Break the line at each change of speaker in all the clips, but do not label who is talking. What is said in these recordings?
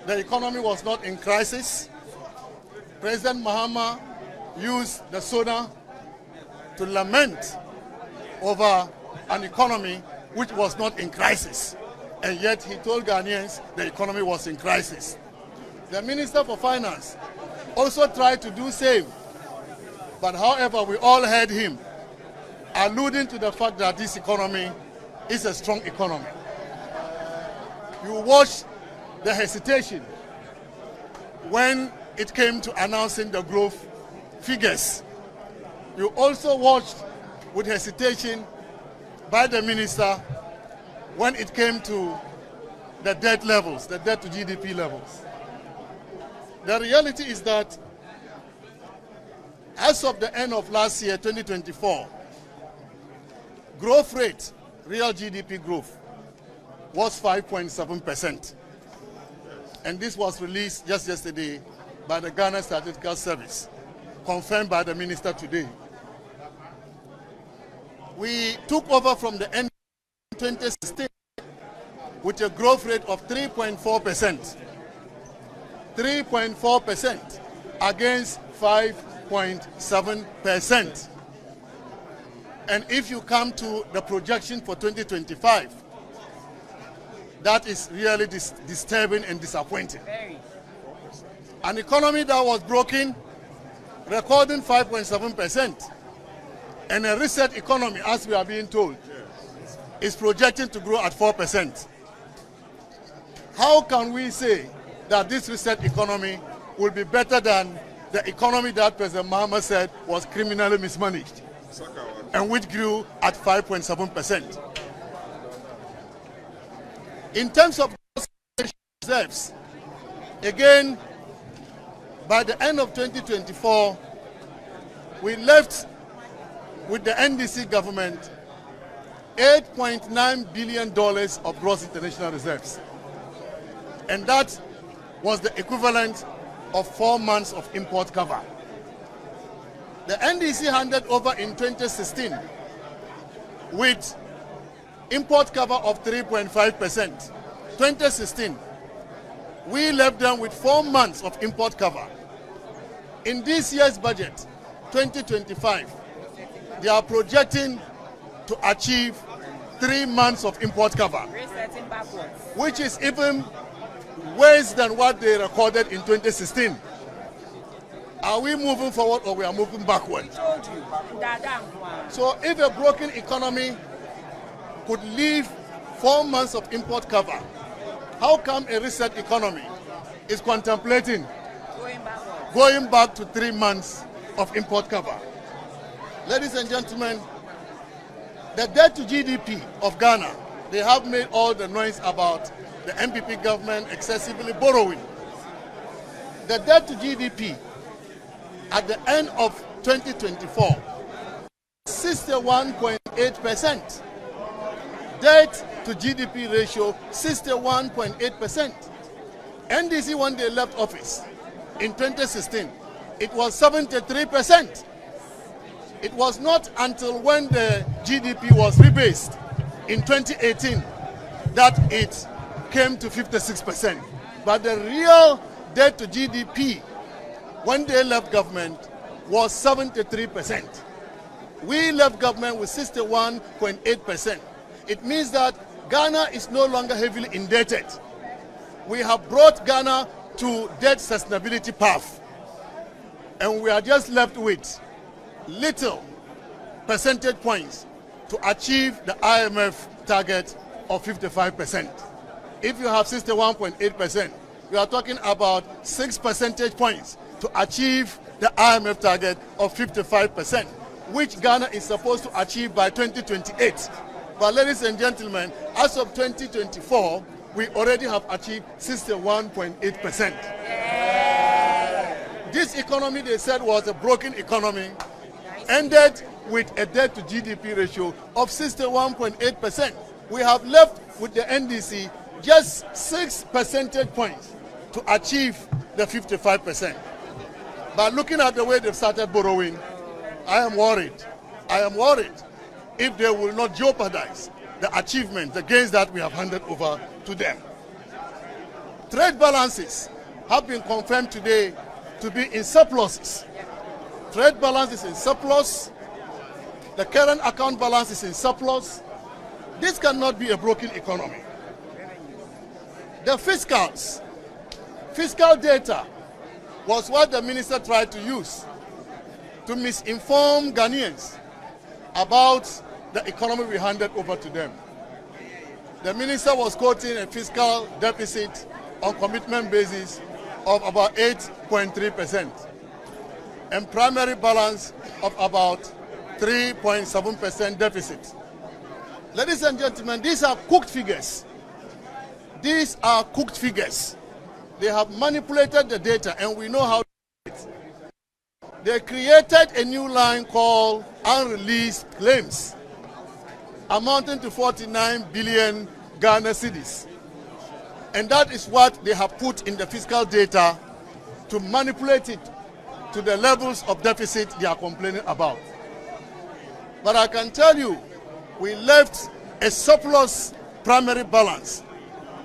the economy was not in crisis. President Mahama used the SONA to lament over an economy which was not in crisis. And yet he told Ghanaians the economy was in crisis. The Minister for Finance also tried to do same. But however, we all heard him alluding to the fact that this economy is a strong economy. You watched the hesitation when it came to announcing the growth figures. You also watched with hesitation by the minister when it came to the debt levels, the debt to GDP levels. The reality is that as of the end of last year, 2024, growth rate, real GDP growth, was 5.7%. And this was released just yesterday by the Ghana Statistical Service, confirmed by the minister today. We took over from the end of 2016 with a growth rate of 3.4%. 3.4% against 5.7%. And if you come to the projection for 2025, that is really disturbing and disappointing. An economy that was broken, recording 5.7%, and a reset economy, as we are being told, is projecting to grow at 4%. How can we say that this reset economy will be better than the economy that President Mahama said was criminally mismanaged and which grew at 5.7%? In terms of reserves, again, by the end of 2024, we left with the NDC government $8.9 billion of gross international reserves. And that was the equivalent of 4 months of import cover. The NDC handed over in 2016 with import cover of 3.5%. 2016, we left them with 4 months of import cover. In this year's budget, 2025, they are projecting to achieve 3 months of import cover, which is even worse than what they recorded in 2016. Are we moving forward or we are moving backward? So if a broken economy could leave 4 months of import cover, how come a reset economy is contemplating going back to 3 months of import cover? Ladies and gentlemen, the debt to GDP of Ghana, they have made all the noise about the MPP government excessively borrowing. The debt to GDP at the end of 2024, 61.8%. Debt to GDP ratio, 61.8%. NDC, when they left office in 2016, it was 73%. It was not until when the GDP was rebased in 2018 that it came to 56%. But the real debt to GDP when they left government was 73%. We left government with 61.8%. It means that Ghana is no longer heavily indebted. We have brought Ghana to debt sustainability path. And we are just left with little percentage points to achieve the IMF target of 55%. If you have 61.8%, we are talking about 6 percentage points to achieve the IMF target of 55%, which Ghana is supposed to achieve by 2028. But ladies and gentlemen, as of 2024, we already have achieved 61.8%. This economy, they said, was a broken economy, ended with a debt to GDP ratio of 61.8%. We have left with the NDC just 6 percentage points to achieve the 55%. But looking at the way they've started borrowing, I am worried. I am worried if they will not jeopardize the achievement, the gains that we have handed over to them. Trade balances have been confirmed today to be in surpluses. Trade balance is in surplus. The current account balance is in surplus. This cannot be a broken economy. The fiscal data was what the minister tried to use to misinform Ghanaians about the economy we handed over to them. The minister was quoting a fiscal deficit on commitment basis of about 8.3% and primary balance of about 3.7% deficit. Ladies and gentlemen, these are cooked figures. These are cooked figures. They have manipulated the data, and we know how to do it. They created a new line called unreleased claims, amounting to 49 billion Ghana cedis. And that is what they have put in the fiscal data to manipulate it to the levels of deficit they are complaining about. But I can tell you, we left a surplus primary balance.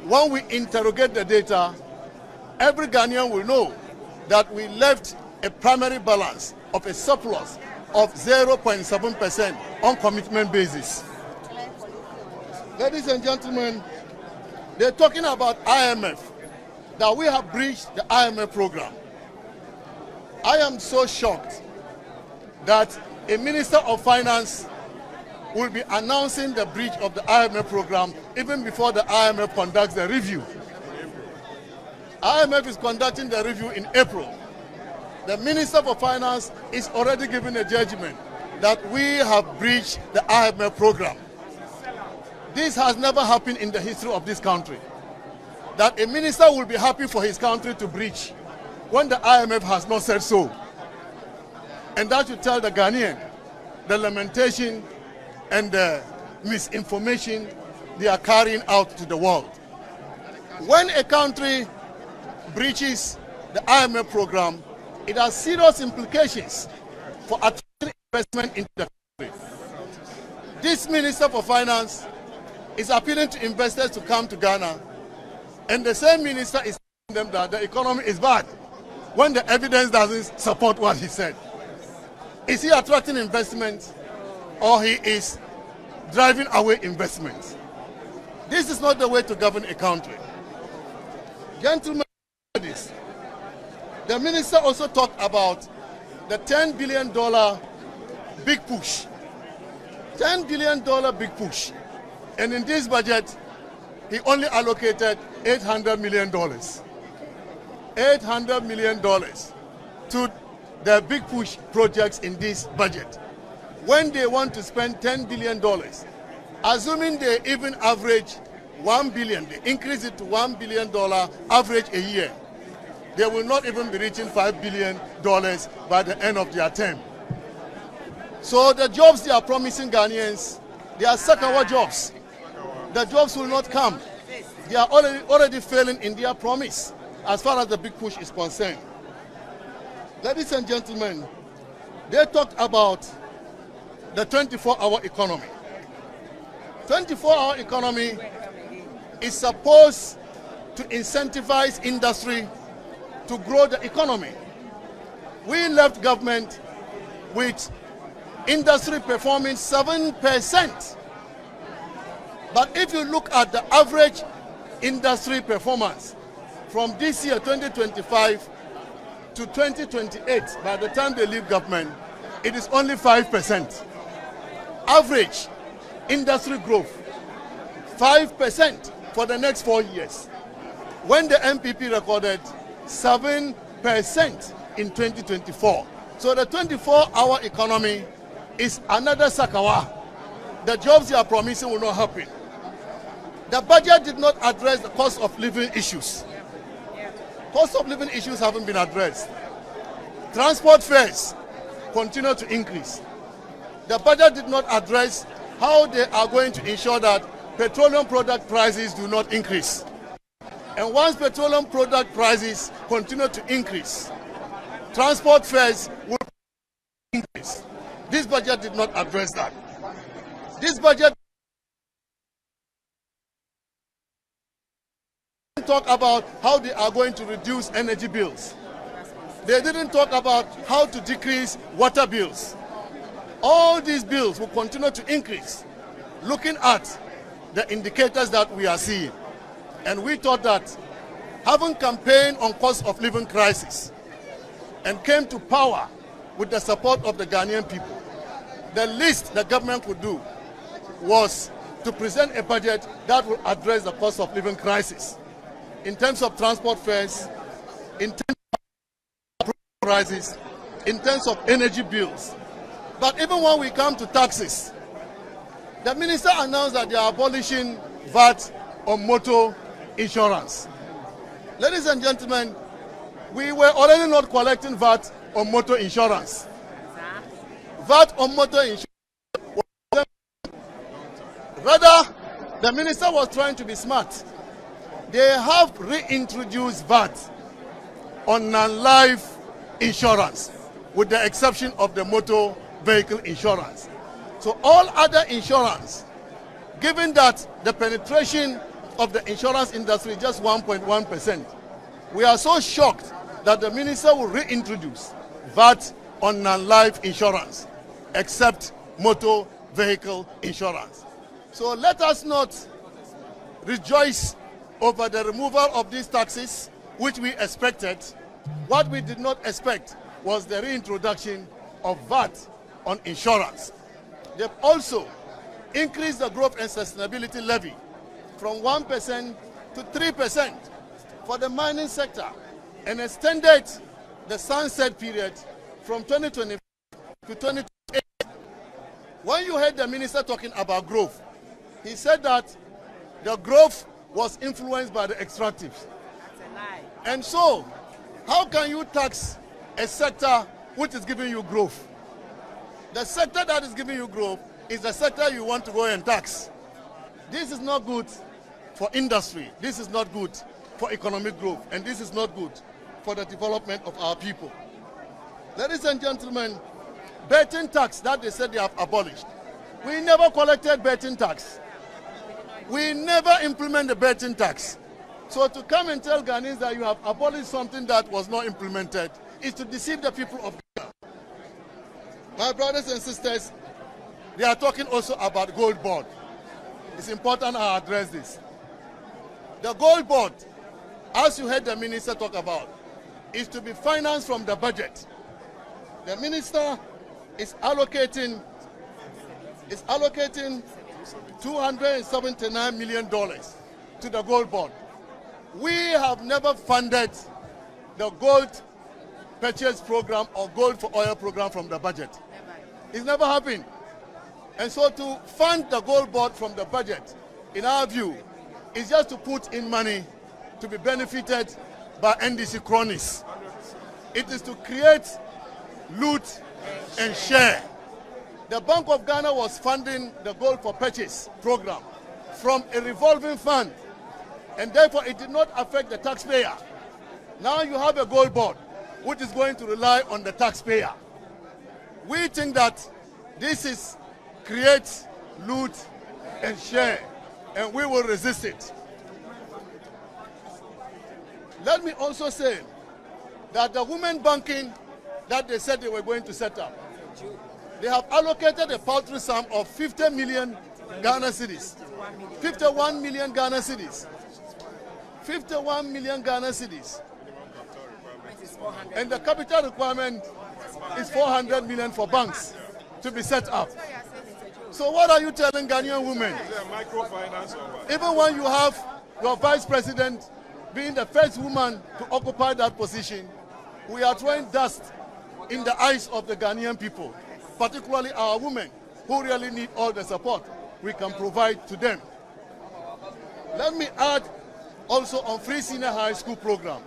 When we interrogate the data, every Ghanaian will know that we left a primary balance of a surplus of 0.7% on commitment basis. Ladies and gentlemen, they're talking about IMF, that we have breached the IMF program. I am so shocked that a Minister of Finance will be announcing the breach of the IMF program even before the IMF conducts the review. IMF is conducting the review in April. The Minister for Finance is already giving a judgment that we have breached the IMF program. This has never happened in the history of this country, that a minister will be happy for his country to breach when the IMF has not said so. And that should tell the Ghanaian the lamentation and the misinformation they are carrying out to the world. When a country breaches the IMF program, it has serious implications for attracting investment into the country. This Minister for Finance is appealing to investors to come to Ghana, and the same minister is telling them that the economy is bad when the evidence doesn't support what he said. Is he attracting investment, or he is driving away investment? This is not the way to govern a country. Gentlemen, the minister also talked about the $10 billion big push. $10 billion big push. And in this budget, he only allocated $800 million. $800 million to the big push projects in this budget. When they want to spend $10 billion, assuming they even average $1 billion, they increase it to $1 billion average a year, they will not even be reaching $5 billion by the end of their term. So the jobs they are promising Ghanaians, they are Sakawa jobs. The jobs will not come. They are already failing in their promise as far as the big push is concerned. Ladies and gentlemen, they talked about the 24-hour economy. 24-hour economy is supposed to incentivize industry to grow the economy. We left government with industry performing 7%. But if you look at the average industry performance from this year, 2025, to 2028, by the time they leave government, it is only 5%. Average industry growth, 5% for the next 4 years. When the MPP recorded 7% in 2024. So the 24-hour economy is another Sakawa. The jobs they are promising will not happen. The budget did not address the cost of living issues. Cost of living issues haven't been addressed. Transport fares continue to increase. The budget did not address how they are going to ensure that petroleum product prices do not increase. And once petroleum product prices continue to increase, transport fares will increase. This budget did not address that. This budget talk about how they are going to reduce energy bills. They didn't talk about how to decrease water bills. All these bills will continue to increase, looking at the indicators that we are seeing. And we thought that having campaigned on cost of living crisis and came to power with the support of the Ghanaian people, the least the government could do was to present a budget that will address the cost of living crisis in terms of transport fares, in terms of prices, in terms of energy bills. But even when we come to taxes, the minister announced that they are abolishing VAT on motor insurance. Ladies and gentlemen, we were already not collecting VAT on motor insurance. VAT on motor insurance. Rather, the minister was trying to be smart. They have reintroduced VAT on non-life insurance, with the exception of the motor vehicle insurance. So all other insurance, given that the penetration of the insurance industry is just 1.1%, we are so shocked that the minister will reintroduce VAT on non-life insurance, except motor vehicle insurance. So let us not rejoice over the removal of these taxes, which we expected. What we did not expect was the reintroduction of VAT on insurance. They've also increased the growth and sustainability levy from 1% to 3% for the mining sector and extended the sunset period from 2020 to 2028. When you heard the minister talking about growth, he said that the growth was influenced by the extractives.
That's a lie.
And so, how can you tax a sector which is giving you growth? The sector that is giving you growth is the sector you want to go and tax. This is not good for industry. This is not good for economic growth. And this is not good for the development of our people. Ladies and gentlemen, betting tax that they said they have abolished. We never collected betting tax. We never implement the betting tax. So to come and tell Ghanaians that you have abolished something that was not implemented is to deceive the people of Ghana. My brothers and sisters, they are talking also about gold board. It's important I address this. The gold board, as you heard the minister talk about, is to be financed from the budget. The minister is allocating $279 million to the gold board. We have never funded the gold purchase program or gold for oil program from the budget. It's never happened. And so to fund the gold board from the budget, in our view, is just to put in money to be benefited by NDC cronies. It is to create loot and share. The Bank of Ghana was funding the gold for purchase program from a revolving fund, and therefore it did not affect the taxpayer. Now you have a gold board which is going to rely on the taxpayer. We think that this is create loot and share, and we will resist it. Let me also say that the women banking that they said they were going to set up, they have allocated a paltry sum of 50 million Ghana cedis. 51 million Ghana cedis. 51 million Ghana cedis. And the capital requirement is 400 million for banks to be set up. So what are you telling Ghanaian women? Even when you have your vice president being the first woman to occupy that position, we are throwing dust in the eyes of the Ghanaian people, particularly our women, who really need all the support we can provide to them. Let me add also on free senior high school program.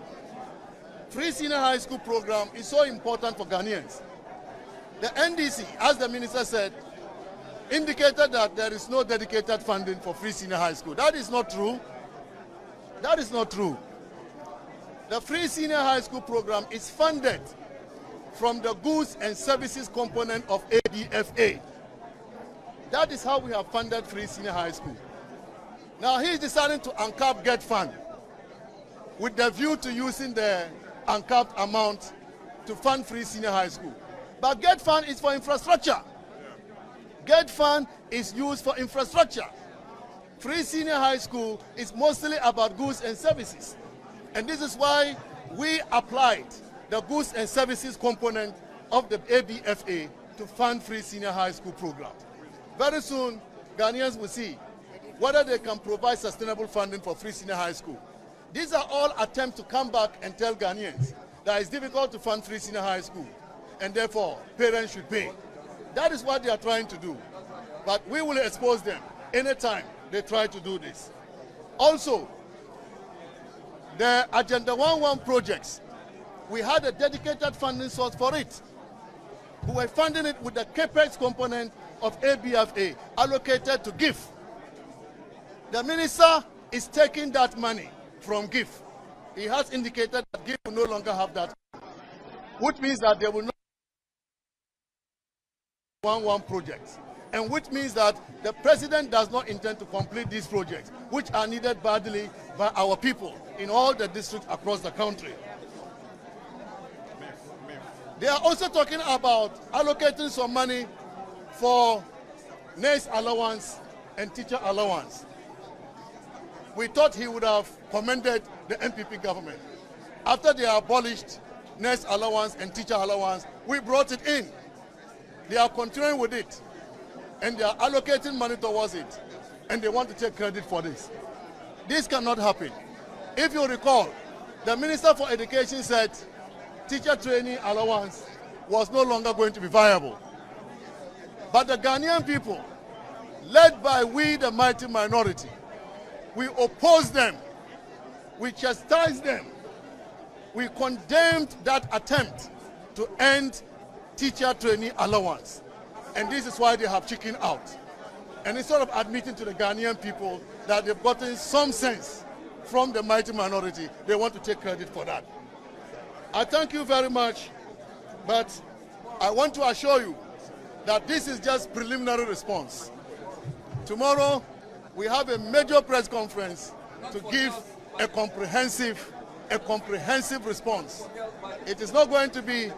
Free senior high school program is so important for Ghanaians. The NDC, as the minister said, indicated that there is no dedicated funding for free senior high school. That is not true. That is not true. The free senior high school program is funded from the goods and services component of ADFA. That is how we have funded free senior high school. Now he is deciding to uncap GET fund. with the view to using the uncapped amount to fund free senior high school. But GET Fund is for infrastructure. GET Fund is used for infrastructure. Free senior high school is mostly about goods and services. And this is why we applied the goods and services component of the ABFA to fund free senior high school program. Very soon, Ghanaians will see whether they can provide sustainable funding for free senior high school. These are all attempts to come back and tell Ghanaians that it's difficult to fund free senior high school, and therefore parents should pay. That is what they are trying to do. But we will expose them anytime they try to do this. Also, the Agenda 11 projects, we had a dedicated funding source for it. We were funding it with the CAPEX component of ABFA allocated to GIF. The minister is taking that money from GIF. He has indicated that GIF will no longer have that, which means that they will not 11 projects, and which means that the president does not intend to complete these projects, which are needed badly by our people in all the districts across the country. They are also talking about allocating some money for nurse allowance and teacher allowance. We thought he would have commended the MPP government. After they abolished nurse allowance and teacher allowance, we brought it in. They are continuing with it, and they are allocating money towards it, and they want to take credit for this. This cannot happen. If you recall, the Minister for Education said teacher training allowance was no longer going to be viable. But the Ghanaian people, led by we, the mighty minority, we opposed them, we chastised them, we condemned that attempt to end teacher training allowance. And this is why they have chickened out. And instead of admitting to the Ghanaian people that they've gotten some sense from the mighty minority, they want to take credit for that. I thank you very much, but I want to assure you that this is just preliminary response. Tomorrow, we have a major press conference to give a comprehensive response. It is not going to be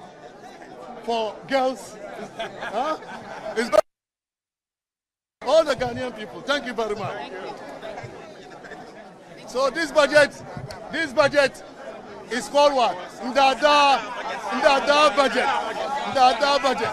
for girls. Huh? It's going to be all the Ghanaian people. Thank you very much. So this budget is called what? Ndada budget. Ndada budget.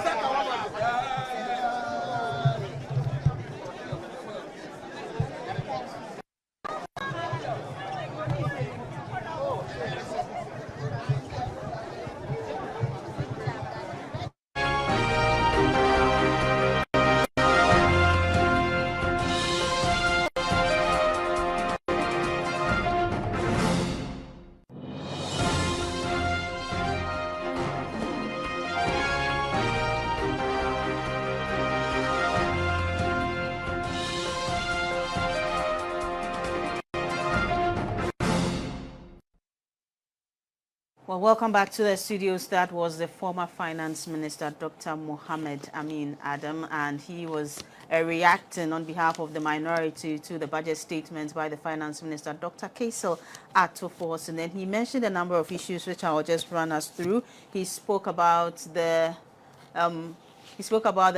Well, welcome back to the studios. That was the former Finance Minister, Dr. Mohammed Amin Adam, and he was reacting on behalf of the minority to the budget statement by the Finance Minister, Dr. Kaisel Atofos. And then he mentioned a number of issues which I'll just run us through. He spoke about the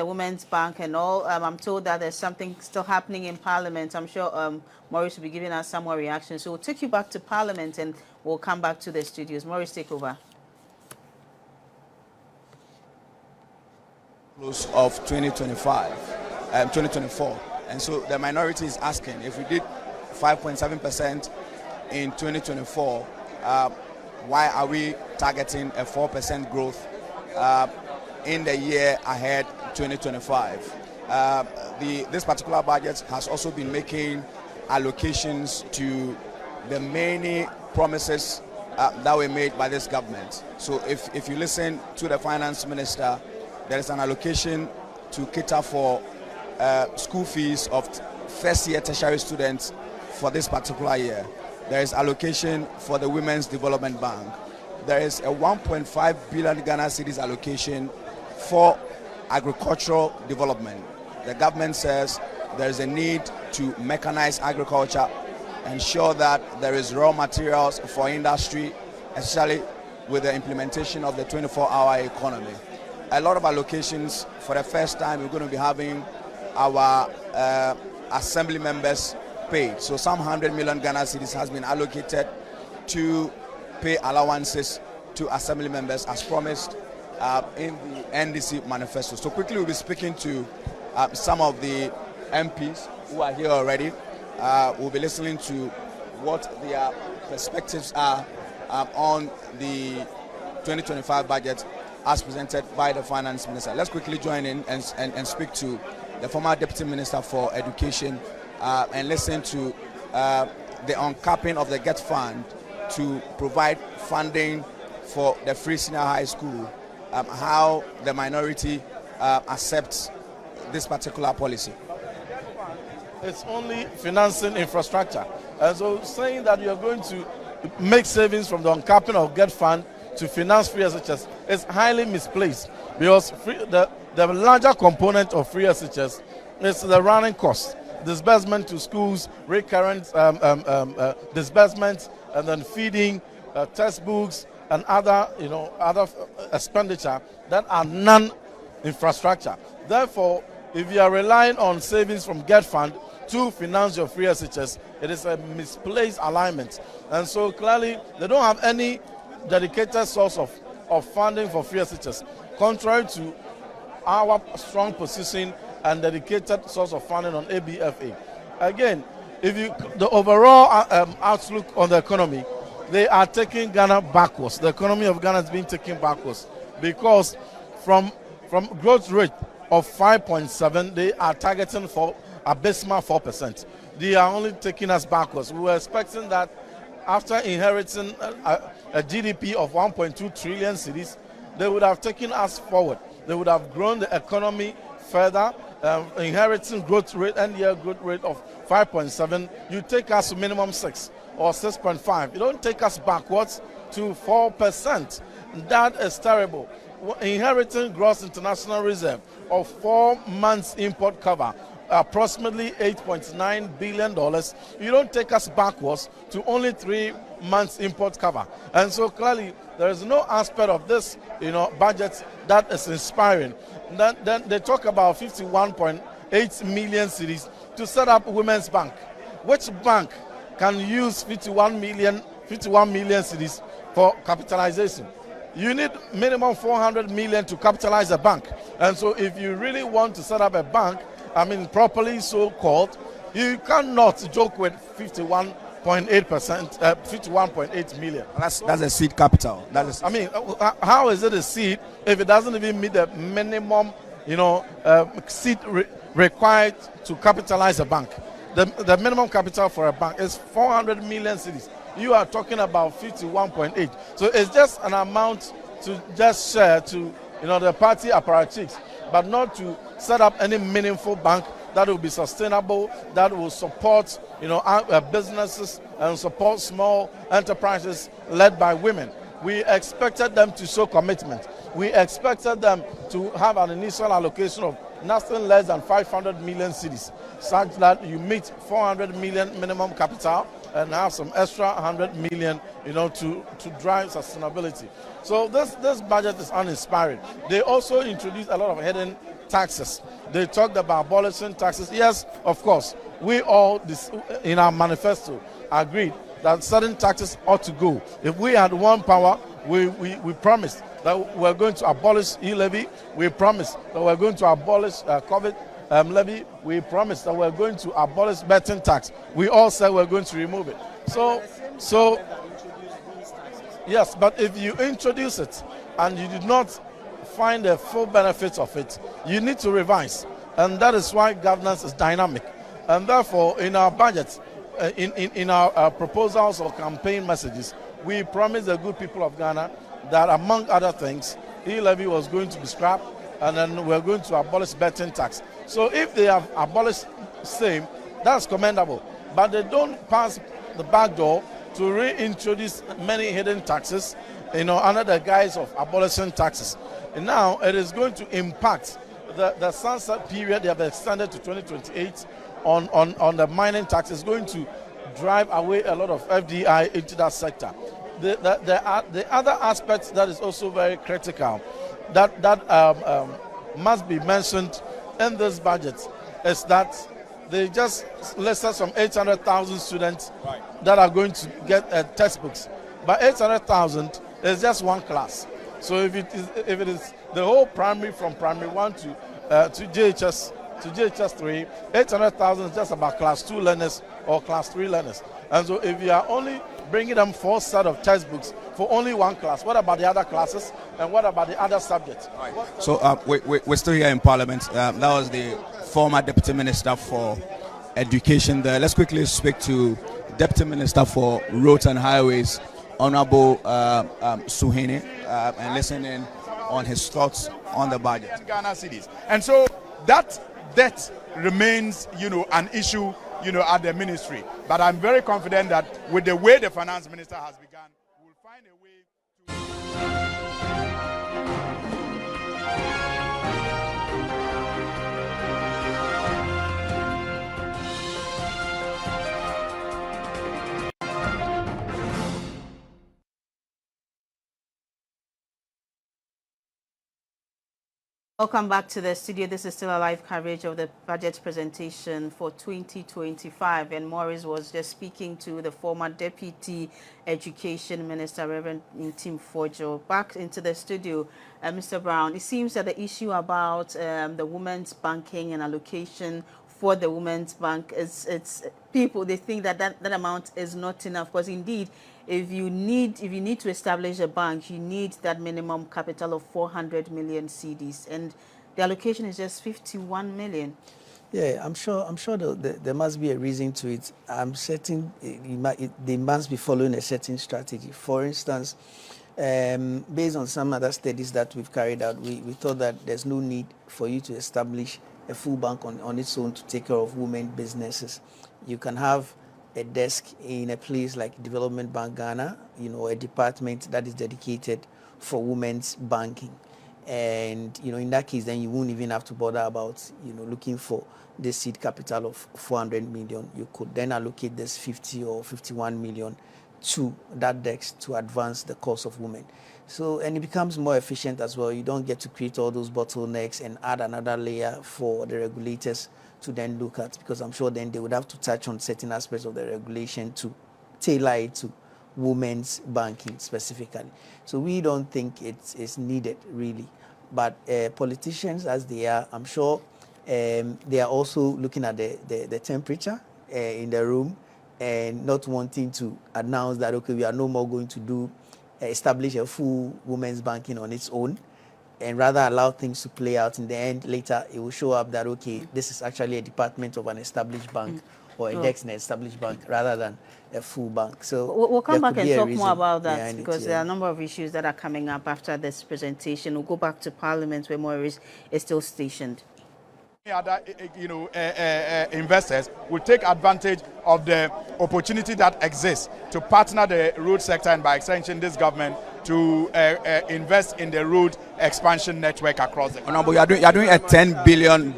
Women's Bank and all. I'm told that there's something still happening in Parliament. I'm sure Maurice will be giving us some more reactions. So we'll take you back to Parliament and we'll come back to the studios. Maurice, take over.
Close of 2024. And so the minority is asking, if we did 5.7% in 2024, why are we targeting a 4% growth in the year ahead, 2025? This particular budget has also been making allocations to the many promises that were made by this government. So if you listen to the Finance Minister, there is an allocation to cater for school fees of first-year tertiary students for this particular year. There is allocation for the Women's Development Bank. There is a 1.5 billion Ghana cedis allocation for agricultural development. The government says there is a need to mechanize agriculture ensure that there is raw materials for industry, especially with the implementation of the 24-hour economy. A lot of allocations. For the first time, we're going to be having our assembly members paid. So some 100 million Ghana cedis has been allocated to pay allowances to assembly members as promised in the NDC manifesto. So quickly we'll be speaking to some of the MPs who are here already. We'll be listening to what their perspectives are on the 2025 budget as presented by the finance minister. Let's quickly join in and speak to the former deputy minister for education and listen to the uncapping of the GET fund to provide funding for the free senior high school, how the minority accepts this particular policy.
It's only financing infrastructure. And so saying that you're going to make savings from the uncapping of GET fund to finance free SHS is highly misplaced, because the larger component of free SHS is the running cost, disbursement to schools, recurrent disbursements, and then feeding, textbooks, and other expenditure that are non-infrastructure. Therefore, if you are relying on savings from GET fund to finance your free SHS, it is a misplaced alignment. And so clearly, they don't have any dedicated source of funding for free SHS, contrary to our strong position and dedicated source of funding on ABFA. Again, the overall outlook on the economy, they are taking Ghana backwards. The economy of Ghana is being taken backwards, because from growth rate of 5.7, they are targeting for abysmal 4%. They are only taking us backwards. We were expecting that after inheriting a GDP of 1.2 trillion cedis, they would have taken us forward. They would have grown the economy further, inheriting growth rate, and year growth rate of 5.7. You take us to minimum 6 or 6.5. You don't take us backwards to 4%. That is terrible. Inheriting gross international reserve of 4 months import cover, approximately $8.9 billion. You don't take us backwards to only 3 months import cover. And so clearly there is no aspect of this budget that is inspiring. Then they talk about 51.8 million cedis to set up Women's Bank. Which bank can use 51 million cedis for capitalization? You need minimum 400 million to capitalize a bank. And so if you really want to set up a bank, properly so-called, you cannot joke with 51.8 million.
That's a seed capital.
How is it a seed if it doesn't even meet the minimum, seed required to capitalize a bank? The minimum capital for a bank is 400 million cedis. You are talking about 51.8. So it's just an amount to just share to the party apparatchiks, but not to set up any meaningful bank that will be sustainable, that will support businesses and support small enterprises led by women. We expected them to show commitment. We expected them to have an initial allocation of nothing less than 500 million cedis, such that you meet 400 million minimum capital and have some extra 100 million, to drive sustainability. So this budget is uninspiring. They also introduced a lot of hidden taxes. They talked about abolishing taxes. Yes, of course, we all in our manifesto agreed that certain taxes ought to go. If we had one power, we promised that we're going to abolish e-levy. We promised that we're going to abolish COVID levy. We promised that we're going to abolish betting tax. We all said we're going to remove it. So yes, but if you introduce it and you did not find the full benefits of it, you need to revise. And that is why governance is dynamic. And therefore, in our budget, in our proposals or campaign messages, we promised the good people of Ghana that, among other things, e-levy was going to be scrapped, and then we're going to abolish betting tax. So if they have abolished same, that's commendable. But they don't pass the back door to reintroduce many hidden taxes, under the guise of abolishing taxes. And now it is going to impact the sunset period they have extended to 2028 on the mining tax. Is going to drive away a lot of FDI into that sector. The other aspect that is also very critical that must be mentioned in this budget is that they just listed some 800,000 students that are going to get textbooks. But 800,000 is just one class. So if it is the whole primary from primary 1 to GHS 3, 800,000 is just about class 2 learners or class 3 learners. And so if you are only bringing them 4 sets of textbooks for only one class, what about the other classes and what about the other subjects?
So we're still here in Parliament. That was the former Deputy Minister for Education there. Let's quickly speak to Deputy Minister for Roads and Highways, Honorable Suhuyini, and listen in on his thoughts on the budget.
Ghana cedis. And so that debt remains, an issue, at the ministry. But I'm very confident that with the way the finance minister has begun, we'll find a way to...
Welcome back to the studio. This is still a live coverage of the budget presentation for 2025. And Maurice was just speaking to the former Deputy Education Minister, Reverend Ntim Fojo. Back into the studio, Mr. Brown, it seems that the issue about the women's banking and allocation for the women's bank it's people, they think that amount is not enough, because indeed if you need to establish a bank, you need that minimum capital of 400 million cedis, and the allocation is just 51 million.
Yeah, I'm sure there must be a reason to it. I'm certain they must be following a certain strategy. For instance, based on some other studies that we've carried out, we thought that there's no need for you to establish a full bank on its own to take care of women businesses. You can have a desk in a place like Development Bank Ghana, a department that is dedicated for women's banking. And, in that case, then you won't even have to bother about, looking for the seed capital of 400 million. You could then allocate this 50 or 51 million to that desk to advance the cause of women. So, and it becomes more efficient as well. You don't get to create all those bottlenecks and add another layer for the regulators to then look at, because I'm sure then they would have to touch on certain aspects of the regulation to tailor it to women's banking specifically. So we don't think it's needed really. But politicians, as they are, I'm sure they are also looking at the temperature in the room and not wanting to announce that, okay, we are no more going to establish a full women's banking on its own, and rather allow things to play out. In the end, later it will show up that, okay, this is actually a department of an established bank or a desk in an established bank rather than a full bank. So
we'll come back and talk more about that, because there are a number of issues that are coming up after this presentation. We'll go back to Parliament where Maurice is still stationed.
Other, investors will take advantage of the opportunity that exists to partner the road sector, and by extension this government, to invest in the road expansion network across the country.
Honorable, you are doing a $10 billion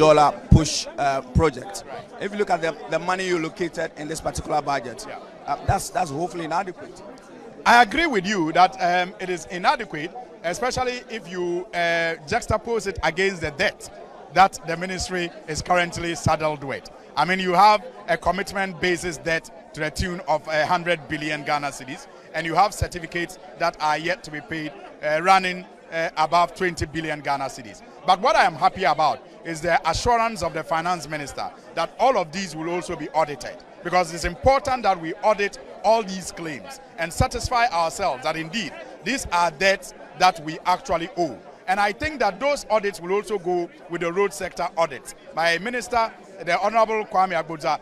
push project. If you look at the money you located in this particular budget, that's hopefully inadequate.
I agree with you that it is inadequate, especially if you juxtapose it against the debt that the ministry is currently saddled with. I mean, you have a commitment basis debt to the tune of 100 billion Ghana cedis, and you have certificates that are yet to be paid, running above 20 billion Ghana cedis. But what I am happy about is the assurance of the finance minister that all of these will also be audited, because it's important that we audit all these claims and satisfy ourselves that indeed these are debts that we actually owe. And I think that those audits will also go with the road sector audits. My minister, the Honorable Kwame Agbodza,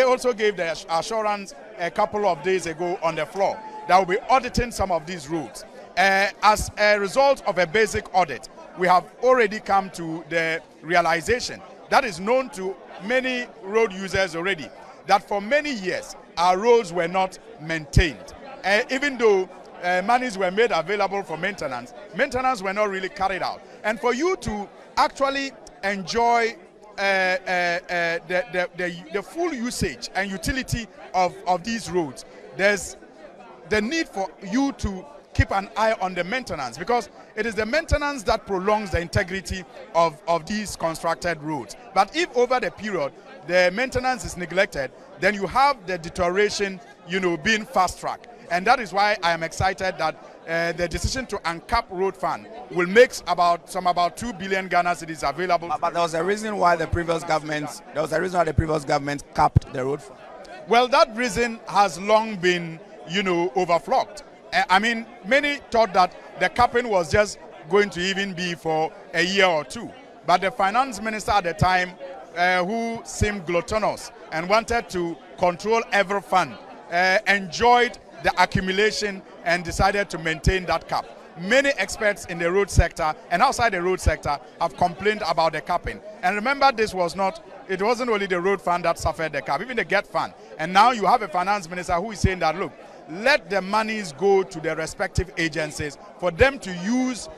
also gave the assurance a couple of days ago on the floor that will be auditing some of these roads. As a result of a basic audit, we have already come to the realization that is known to many road users already, that for many years our roads were not maintained. Even though monies were made available for maintenance were not really carried out. And for you to actually enjoy the full usage and utility of these roads, there's the need for you to keep an eye on the maintenance, because it is the maintenance that prolongs the integrity of these constructed roads. But if over the period the maintenance is neglected, then you have the deterioration, being fast-tracked. And that is why I am excited that the decision to uncap road fund will make about 2 billion Ghana cedis available.
But there was a reason why the previous government capped the road fund.
Well, that reason has long been, overflogged. I mean, many thought that the capping was just going to even be for a year or two. But the finance minister at the time, who seemed gluttonous and wanted to control every fund, enjoyed the accumulation and decided to maintain that cap. Many experts in the road sector and outside the road sector have complained about the capping. And remember, it wasn't only the road fund that suffered the cap, even the GET fund. And now you have a finance minister who is saying that, look, let the monies go to the respective agencies for them to use,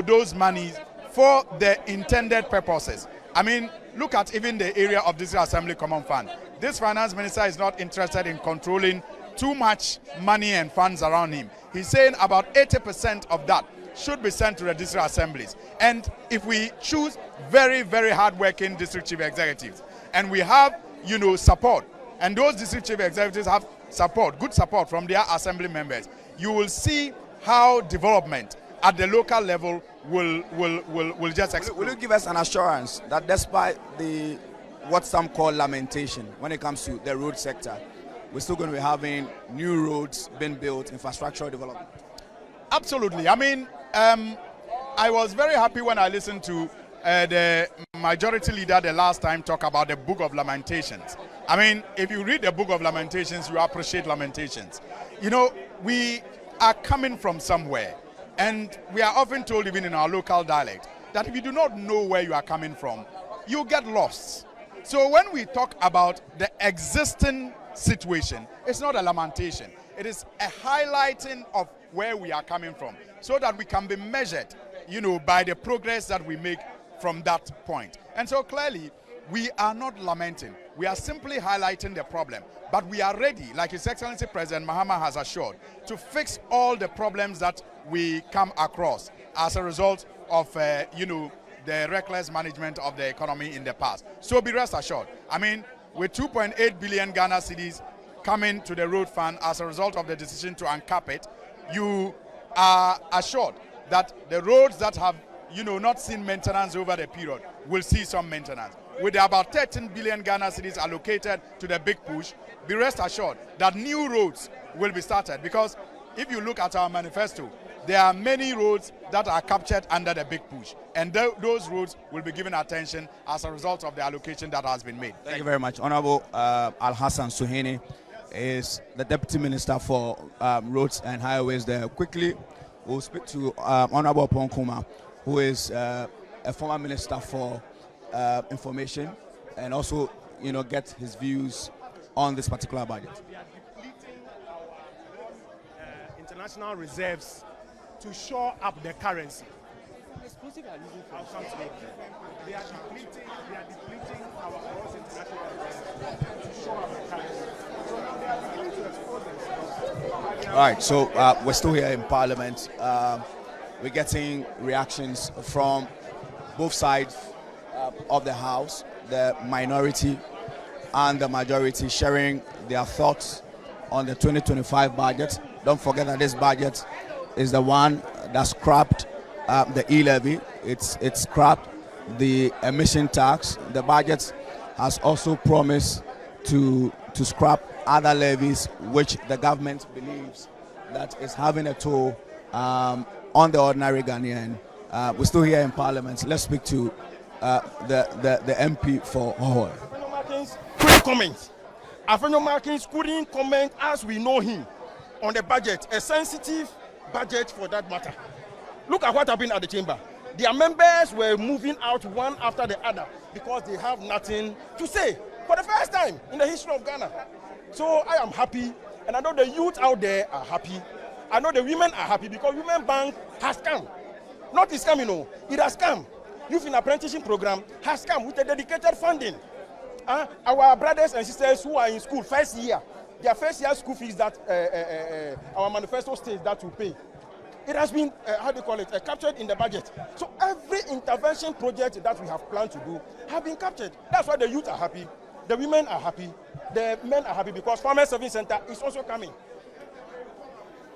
those monies for the intended purposes. I mean, look at even the area of District Assembly Common Fund. This finance minister is not interested in controlling too much money and funds around him. He's saying about 80% of that should be sent to the district assemblies. And if we choose very, very hard-working district chief executives, and we have, support, and those district chief executives have support, good support from their assembly members, you will see how development at the local level will just explode.
Will you give us an assurance that despite what some call lamentation when it comes to the road sector, we're still going to be having new roads being built, infrastructural development?
Absolutely. I mean, I was very happy when I listened to the majority leader the last time talk about the Book of Lamentations. I mean, if you read the Book of Lamentations, you appreciate Lamentations. We are coming from somewhere, and we are often told, even in our local dialect, that if you do not know where you are coming from, you get lost. So when we talk about the existing situation, it's not a lamentation. It is a highlighting of where we are coming from, so that we can be measured, by the progress that we make from that point. And so clearly, we are not lamenting. We are simply highlighting the problem. But we are ready, like His Excellency President Mahama has assured, to fix all the problems that we come across as a result of, the reckless management of the economy in the past. So be rest assured. I mean, with 2.8 billion Ghana cedis coming to the road fund as a result of the decision to uncap it, you are assured that the roads that have, not seen maintenance over the period will see some maintenance. With about 13 billion Ghana cedis allocated to the big push, be rest assured that new roads will be started, because if you look at our manifesto, there are many roads that are captured under the big push, and those roads will be given attention as a result of the allocation that has been made.
Thank you very much. Honorable Al-Hassan Suhuyini is the Deputy Minister for Roads and Highways there. Quickly, we'll speak to Honorable Ponkuma, who is a former Minister for Information, and also, get his views on this particular budget.
We are depleting our international reserves to shore up the currency. I'll come to it. They are depleting our gross international reserves to shore up the currency. So now they are beginning to expose themselves.
All right, so we're still here in Parliament. We're getting reactions from both sides of the House, the minority and the majority, sharing their thoughts on the 2025 budget. Don't forget that this budget is the one that scrapped the e-levy. It's scrapped the emission tax. The budget has also promised to scrap other levies, which the government believes that is having a toll on the ordinary Ghanaian. We're still here in Parliament. Let's speak to the MP for Hohoe.
Couldn't comment. Afenyo Markins couldn't comment, as we know him, on the budget, a sensitive budget for that matter. Look at what happened at the chamber. Their members were moving out one after the other because they have nothing to say for the first time in the history of Ghana. So I am happy, and I know the youth out there are happy. I know the women are happy because Women Bank has come. Not it's coming, no, it has come. Youth in Apprenticeship Program has come with a dedicated funding. Our brothers and sisters who are in school first year, their first year school fees that our manifesto states that we pay. It has been, captured in the budget. So every intervention project that we have planned to do have been captured. That's why the youth are happy, the women are happy, the men are happy, because Farmer Service Center is also coming.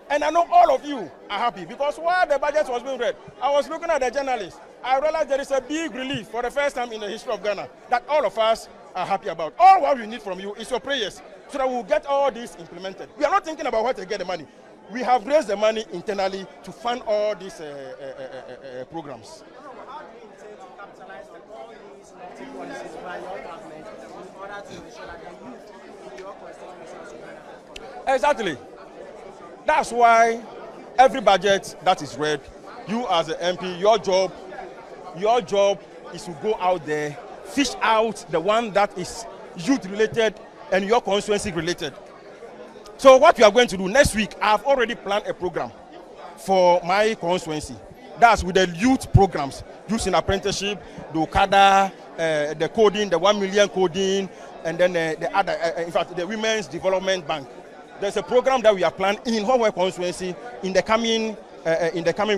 And I know all of you are happy, because while the budget was being read, I was looking at the journalists. I realized there is a big relief for the first time in the history of Ghana that all of us are happy about. All what we need from you is your prayers, so that we'll get all this implemented. We are not thinking about where to get the money. We have raised the money internally to fund all these programs.
How do you intend to capitalize on all these policies by your government in order to ensure that the youth in your constituency will benefit?
Exactly. That's why every budget that is read, you as an MP, your job is to go out there, fish out the one that is youth related and your constituency related. So what we are going to do next week, I have already planned a program for my constituency. That's with the youth programs, youth in apprenticeship, the Okada, the coding, the 1 million coding, and then the other, in fact, the Women's Development Bank. There's a program that we have planned in Howard constituency in the coming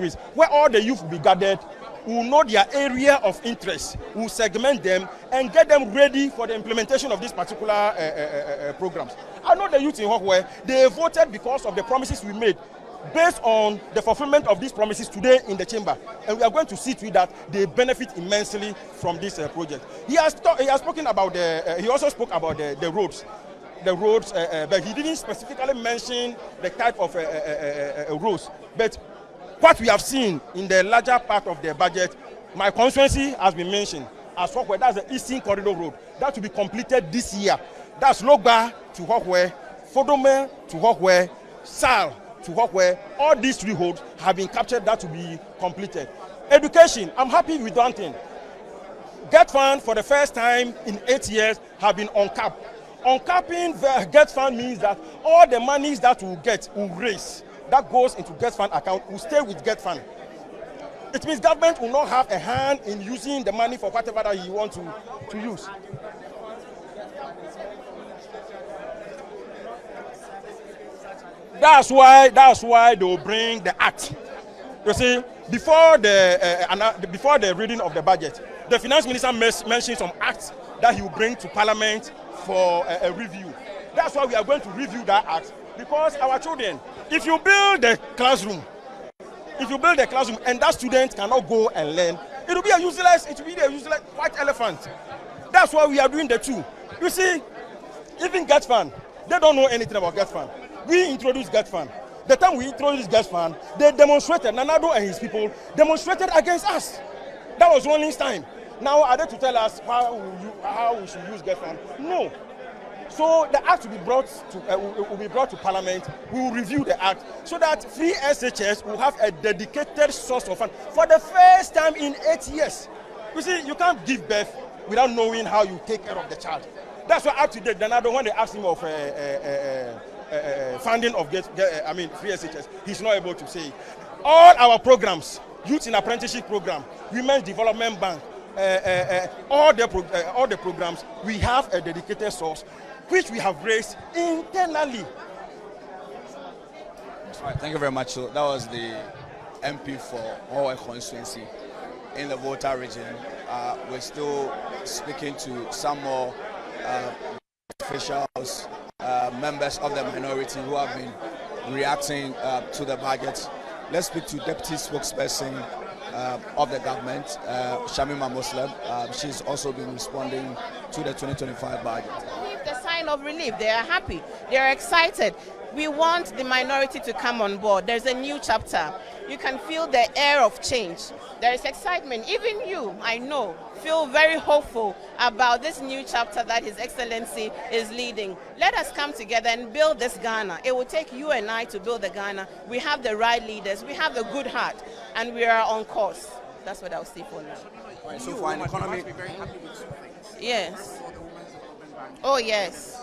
weeks, where all the youth will be gathered, who will know their area of interest, who will segment them and get them ready for the implementation of these particular programs. I know the youth in Hawkway, they voted because of the promises we made, based on the fulfillment of these promises today in the chamber, and we are going to see to it that they benefit immensely from this project. He has spoken about he also spoke about the roads. But he didn't specifically mention the type of roads. But what we have seen in the larger part of the budget, my constituency has been mentioned as Hawkway. That's the Eastern Corridor Road. That will be completed this year. That's Logba to Hawkway, Fodome to Hawkway, Sal to Hawkway. All these three roads have been captured. That will be completed. Education, I'm happy with one thing. Get Fund for the first time in 8 years have been uncapped. Uncapping the Get Fund means that all the monies that we'll get, we'll raise, that goes into Get Fund account, will stay with Get Fund. It means government will not have a hand in using the money for whatever that you want to use. That's why they will bring the act. You see, before the reading of the budget, the finance minister mentioned some acts that he will bring to Parliament for a review. That's why we are going to review that act, because our children, if you build the classroom and that student cannot go and learn, it will be a useless white elephant. That's why we are doing the two. You see, even Get Fund, they don't know anything about Get Fund. We introduced Get Fund. The time we introduced Get Fund, they demonstrated, Nanado and his people demonstrated against us. That was one time. Now are they to tell us how we should use Get Fund? No. So the act will be brought to Parliament. We will review the act so that free SHS will have a dedicated source of fund for the first time in 8 years. You see, you can't give birth without knowing how you take care of the child. That's why up to date, Danado, when they ask him of funding of free SHS, he's not able to say. All our programs, Youth in Apprenticeship Program, Women's Development Bank, all the programs, we have a dedicated source which we have raised internally.
All right, thank you very much. So that was the MP for our constituency in the Volta region. We're still speaking to some more officials, members of the minority who have been reacting to the budget. Let's speak to Deputy Spokesperson of the government, Shamima Muslim. She's also been responding to the 2025 budget.
The sign of relief. They are happy. They are excited. We want the minority to come on board. There's a new chapter. You can feel the air of change. There is excitement. Even you, I know, feel very hopeful about this new chapter that His Excellency is leading. Let us come together and build this Ghana. It will take you and I to build the Ghana. We have the right leaders. We have the good heart. And we are on course. That's what I'll say for now.
Right, so for an economy...
Yes. Oh, yes.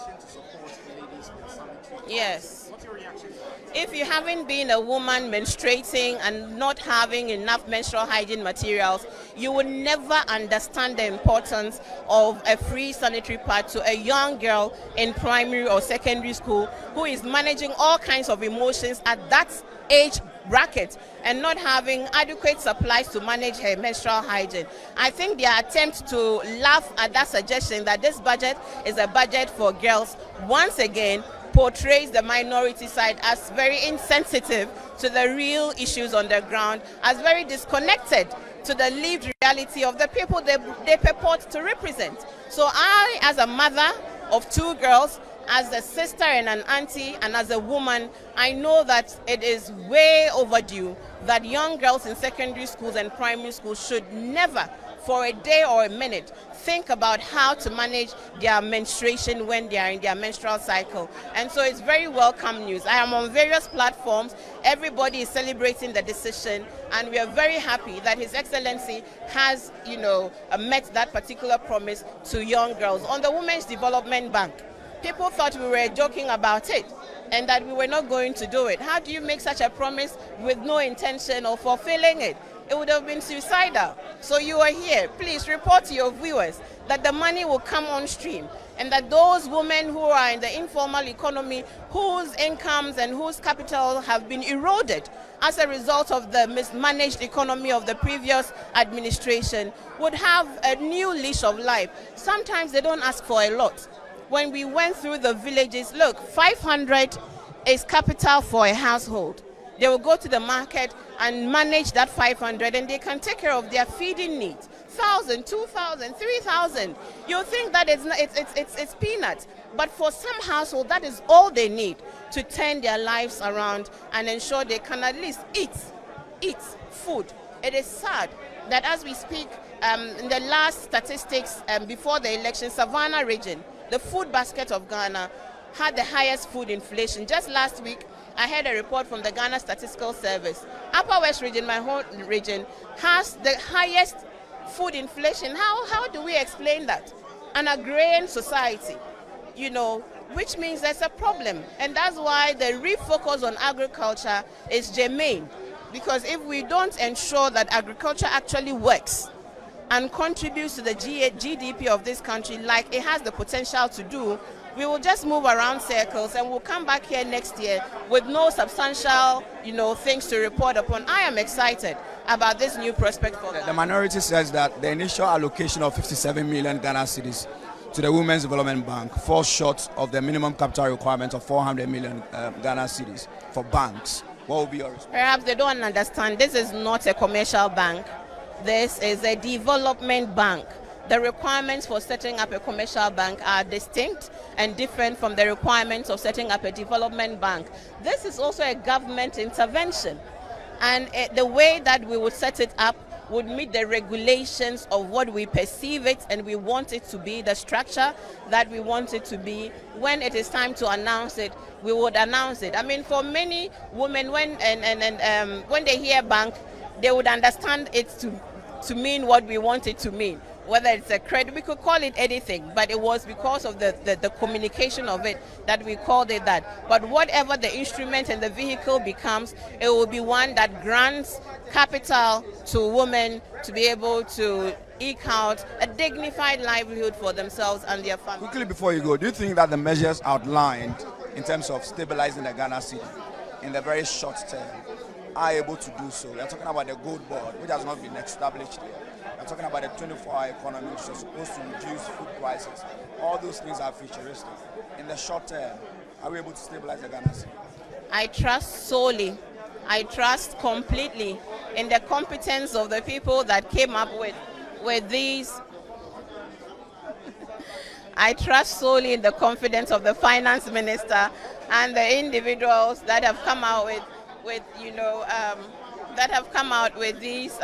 Yes.
your reaction?
If you haven't been a woman menstruating and not having enough menstrual hygiene materials, you will never understand the importance of a free sanitary pad to a young girl in primary or secondary school who is managing all kinds of emotions at that age bracket and not having adequate supplies to manage her menstrual hygiene. I think their attempt to laugh at that suggestion that this budget is a budget for girls once again portrays the minority side as very insensitive to the real issues on the ground, as very disconnected to the lived reality of the people they purport to represent. So I, as a mother of 2 girls, as a sister and an auntie, and as a woman, I know that it is way overdue that young girls in secondary schools and primary schools should never, for a day or a minute, think about how to manage their menstruation when they are in their menstrual cycle. And so it's very welcome news. I am on various platforms. Everybody is celebrating the decision, and we are very happy that His Excellency has, met that particular promise to young girls. On the Women's Development Bank, people thought we were joking about it and that we were not going to do it. How do you make such a promise with no intention of fulfilling it? It would have been suicidal. So you are here. Please report to your viewers that the money will come on stream and that those women who are in the informal economy, whose incomes and whose capital have been eroded as a result of the mismanaged economy of the previous administration, would have a new leash of life. Sometimes they don't ask for a lot. When we went through the villages, look, 500 is capital for a household. They will go to the market and manage that 500, and they can take care of their feeding needs. 1,000, 2,000, 3,000. You think that it's peanuts, but for some household, that is all they need to turn their lives around and ensure they can at least eat food. It is sad that as we speak, in the last statistics before the election, Savannah region, the food basket of Ghana, had the highest food inflation. Just last week, I had a report from the Ghana Statistical Service. Upper West region, my whole region, has the highest food inflation. How do we explain that? An agrarian society, which means there's a problem. And that's why the refocus on agriculture is germane. Because if we don't ensure that agriculture actually works and contributes to the GDP of this country like it has the potential to do, we will just move around circles and we'll come back here next year with no substantial, things to report upon. I am excited about this new prospect for Ghana.
The minority says that the initial allocation of 57 million Ghana cedis to the Women's Development Bank falls short of the minimum capital requirement of 400 million Ghana cedis for banks. What will be your response?
Perhaps they don't understand. This is not a commercial bank. This is a development bank. The requirements for setting up a commercial bank are distinct and different from the requirements of setting up a development bank. This is also a government intervention. And the way that we would set it up would meet the regulations of what we perceive it and we want it to be, the structure that we want it to be. When it is time to announce it, we would announce it. I mean, for many women, when they hear bank, they would understand it to mean what we want it to mean. Whether it's a credit, we could call it anything, but it was because of the communication of it that we called it that. But whatever the instrument and the vehicle becomes, it will be one that grants capital to women to be able to eke out a dignified livelihood for themselves and their families.
Quickly before you go, do you think that the measures outlined in terms of stabilizing the Ghana cedi in the very short term are able to do so? We are talking about the gold board, which has not been established yet. We are talking about the 24-hour economy, which is supposed to reduce food prices. All those things are futuristic. In the short term, are we able to stabilize the Ghana cedi?
I trust solely, I trust completely in the competence of the people that came up with these. I trust solely in the confidence of the finance minister and the individuals that have come out with these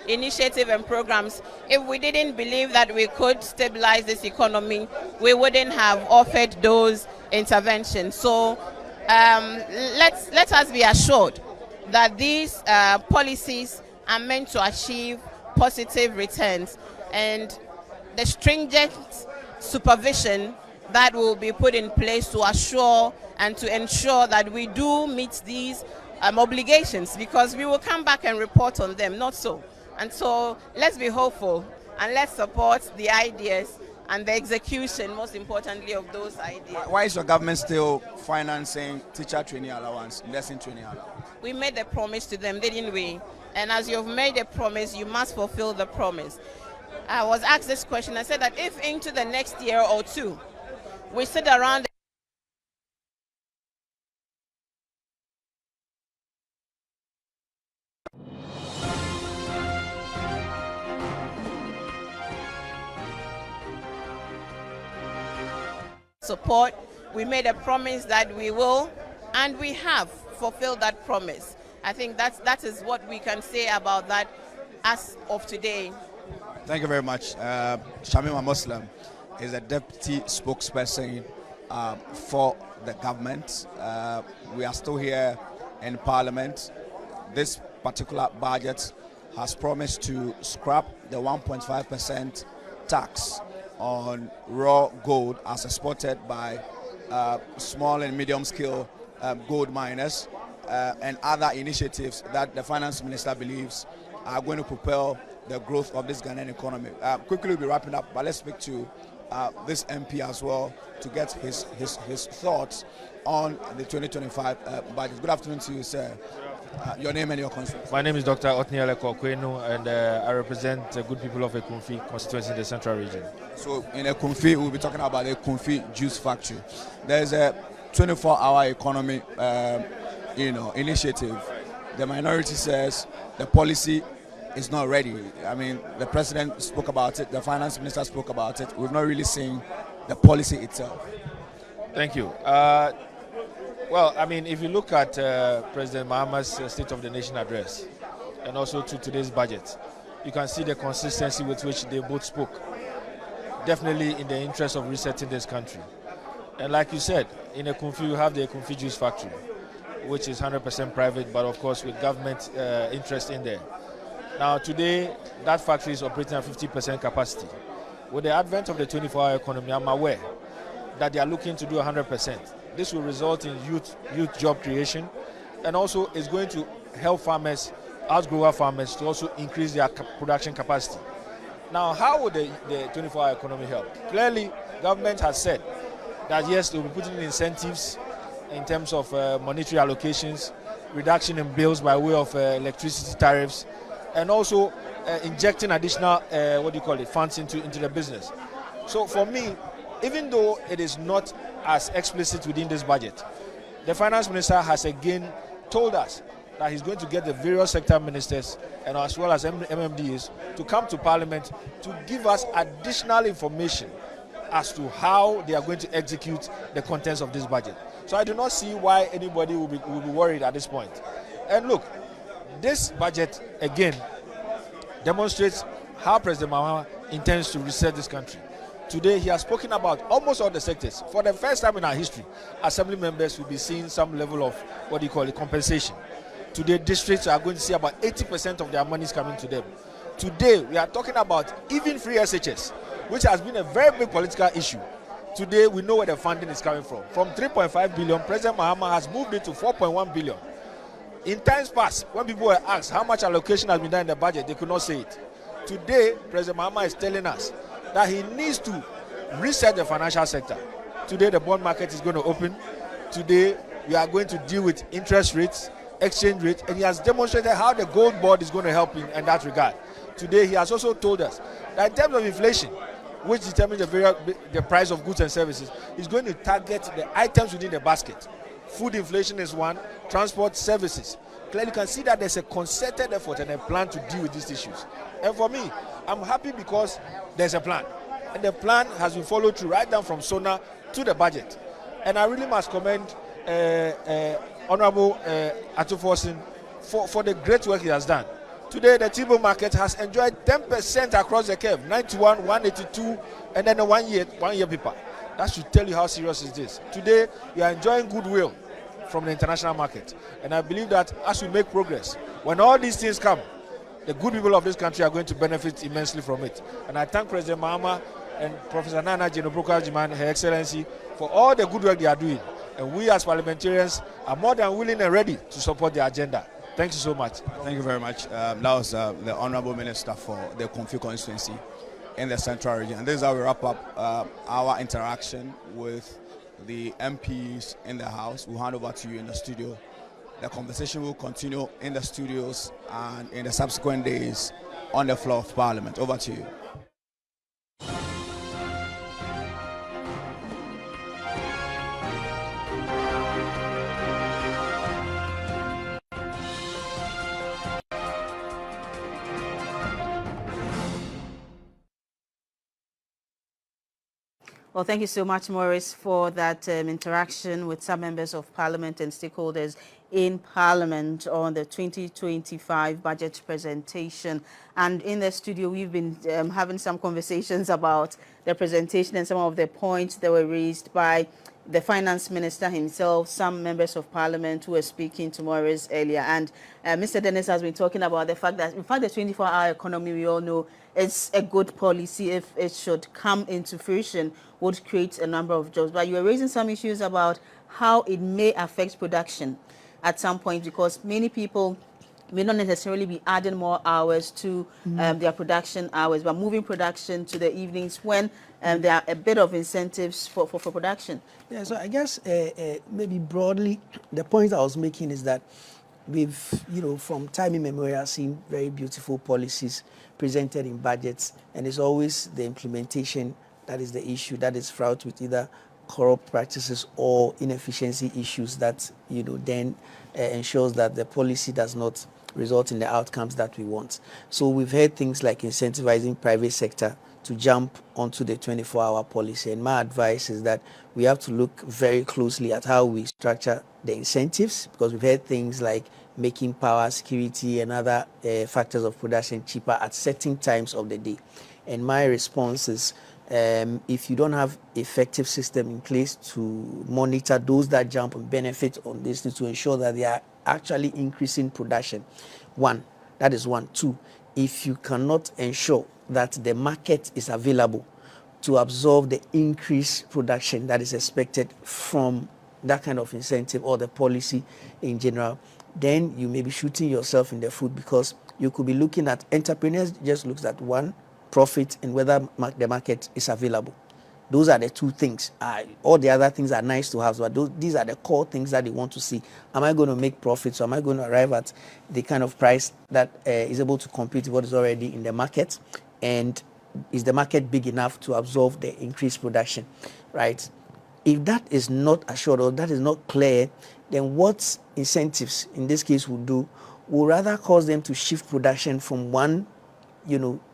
initiatives and programs. If we didn't believe that we could stabilize this economy, we wouldn't have offered those interventions. So let us be assured that these policies are meant to achieve positive returns, and the stringent supervision that will be put in place to assure and to ensure that we do meet these obligations, because we will come back and report on them, not so. And so let's be hopeful and let's support the ideas and the execution, most importantly, of those ideas.
Why is your government still financing teacher training allowance, lesson training allowance?
We made a promise to them, didn't we? And as you've made a promise, you must fulfill the promise. I was asked this question. I said that if into the next year or two, we sit around support, we made a promise that we will, and we have fulfilled that promise. I think that is what we can say about that as of today.
Thank you very much. Shamima Muslim is a deputy spokesperson for the government. We are still here in Parliament. This particular budget has promised to scrap the 1.5% tax on raw gold as exported by small and medium scale gold miners and other initiatives that the finance minister believes are going to propel the growth of this Ghanaian economy. Quickly we'll be wrapping up, but let's speak to this MP as well to get his thoughts on the 2025 budget. Good afternoon to you, sir. Your name and your constituency.
My name is Dr. Otniele Kokwenu, and I represent the good people of Ekumfi constituency in the central region.
So in Ekumfi, we'll be talking about the Ekumfi Juice Factory. There's a 24-hour economy initiative. The minority says the policy is not ready. I mean, the president spoke about it, the finance minister spoke about it. We've not really seen the policy itself.
Thank you. Well, I mean, if you look at President Mahama's State of the Nation address and also to today's budget, you can see the consistency with which they both spoke. Definitely in the interest of resetting this country. And like you said, in Ekumfi, you have the Ekumfi Juice Factory, which is 100% private, but of course with government interest in there. Now today, that factory is operating at 50% capacity. With the advent of the 24-hour economy, I'm aware that they are looking to do 100%. This will result in youth job creation, and also is going to help farmers, outgrower farmers, to also increase their production capacity. Now, how would the 24-hour economy help? Clearly, government has said that yes, they will be putting in incentives in terms of monetary allocations, reduction in bills by way of electricity tariffs, and also injecting additional funds into the business. So for me, even though it is not as explicit within this budget, the finance minister has again told us that he's going to get the various sector ministers and as well as MMDs to come to Parliament to give us additional information as to how they are going to execute the contents of this budget. So I do not see why anybody will be worried at this point. And look, this budget again demonstrates how President Mahama intends to reset this country. Today, he has spoken about almost all the sectors. For the first time in our history, assembly members will be seeing some level of compensation. Today, districts are going to see about 80% of their monies coming to them. Today, we are talking about even free SHS, which has been a very big political issue. Today, we know where the funding is coming from. From 3.5 billion, President Mahama has moved it to 4.1 billion. In times past, when people were asked how much allocation has been done in the budget, they could not say it. Today, President Mahama is telling us that he needs to reset the financial sector. Today, the bond market is going to open. Today, we are going to deal with interest rates, exchange rates, and he has demonstrated how the gold board is going to help in that regard. Today, he has also told us that in terms of inflation, which determines the price of goods and services, he's going to target the items within the basket. Food inflation is one, transport, services. Clearly, you can see that there's a concerted effort and a plan to deal with these issues. And for me, I'm happy because there's a plan. And the plan has been followed through right down from SONA to the budget. And I really must commend Honorable Atuforsin for the great work he has done. Today, the T-bill market has enjoyed 10% across the curve, 91, 182, and then a one-year paper. That should tell you how serious it is. Today, we are enjoying goodwill from the international market. And I believe that as we make progress, when all these things come, the good people of this country are going to benefit immensely from it. And I thank President Mahama and Professor Nana Jenobroka Jiman, Her Excellency, for all the good work they are doing. And we as parliamentarians are more than willing and ready to support the agenda. Thank you so much.
Thank you very much. That was the Honorable Minister for the Konfi constituency in the Central Region. And this is how we wrap up our interaction with the MPs in the House. We'll hand over to you in the studio. The conversation will continue in the studios and in the subsequent days on the floor of Parliament. Over to you.
Well, thank you so much, Maurice, for that interaction with some members of Parliament and stakeholders in Parliament on the 2025 budget presentation. And in the studio, we've been having some conversations about the presentation and some of the points that were raised by the Finance Minister himself, some members of Parliament who were speaking to Maurice earlier. And Mr. Dennis has been talking about the fact that, in fact, the 24-hour economy, we all know, it's a good policy if it should come into fruition, would create a number of jobs. But you were raising some issues about how it may affect production at some point, because many people may not necessarily be adding more hours to their production hours, but moving production to the evenings when there are a bit of incentives for production.
Yeah, so I guess maybe broadly, the point I was making is that we've, from time immemorial, seen very beautiful policies presented in budgets, and it's always the implementation that is the issue, that is fraught with either corrupt practices or inefficiency issues that, then ensures that the policy does not result in the outcomes that we want. So we've heard things like incentivizing private sector to jump onto the 24-hour policy. And my advice is that we have to look very closely at how we structure the incentives, because we've heard things like making power, security, and other factors of production cheaper at certain times of the day. And my response is, if you don't have effective system in place to monitor those that jump and benefit on this, to ensure that they are actually increasing production. That is one. Two, if you cannot ensure that the market is available to absorb the increased production that is expected from that kind of incentive or the policy in general, then you may be shooting yourself in the foot, because you could be looking at entrepreneurs just looks at one, profit, and whether the market is available. Those are the two things. All the other things are nice to have, but these are the core things that they want to see. Am I going to make profits? Or am I going to arrive at the kind of price that is able to compete with what is already in the market? And is the market big enough to absorb the increased production, right? If that is not assured or that is not clear, then what incentives in this case will do will rather cause them to shift production from one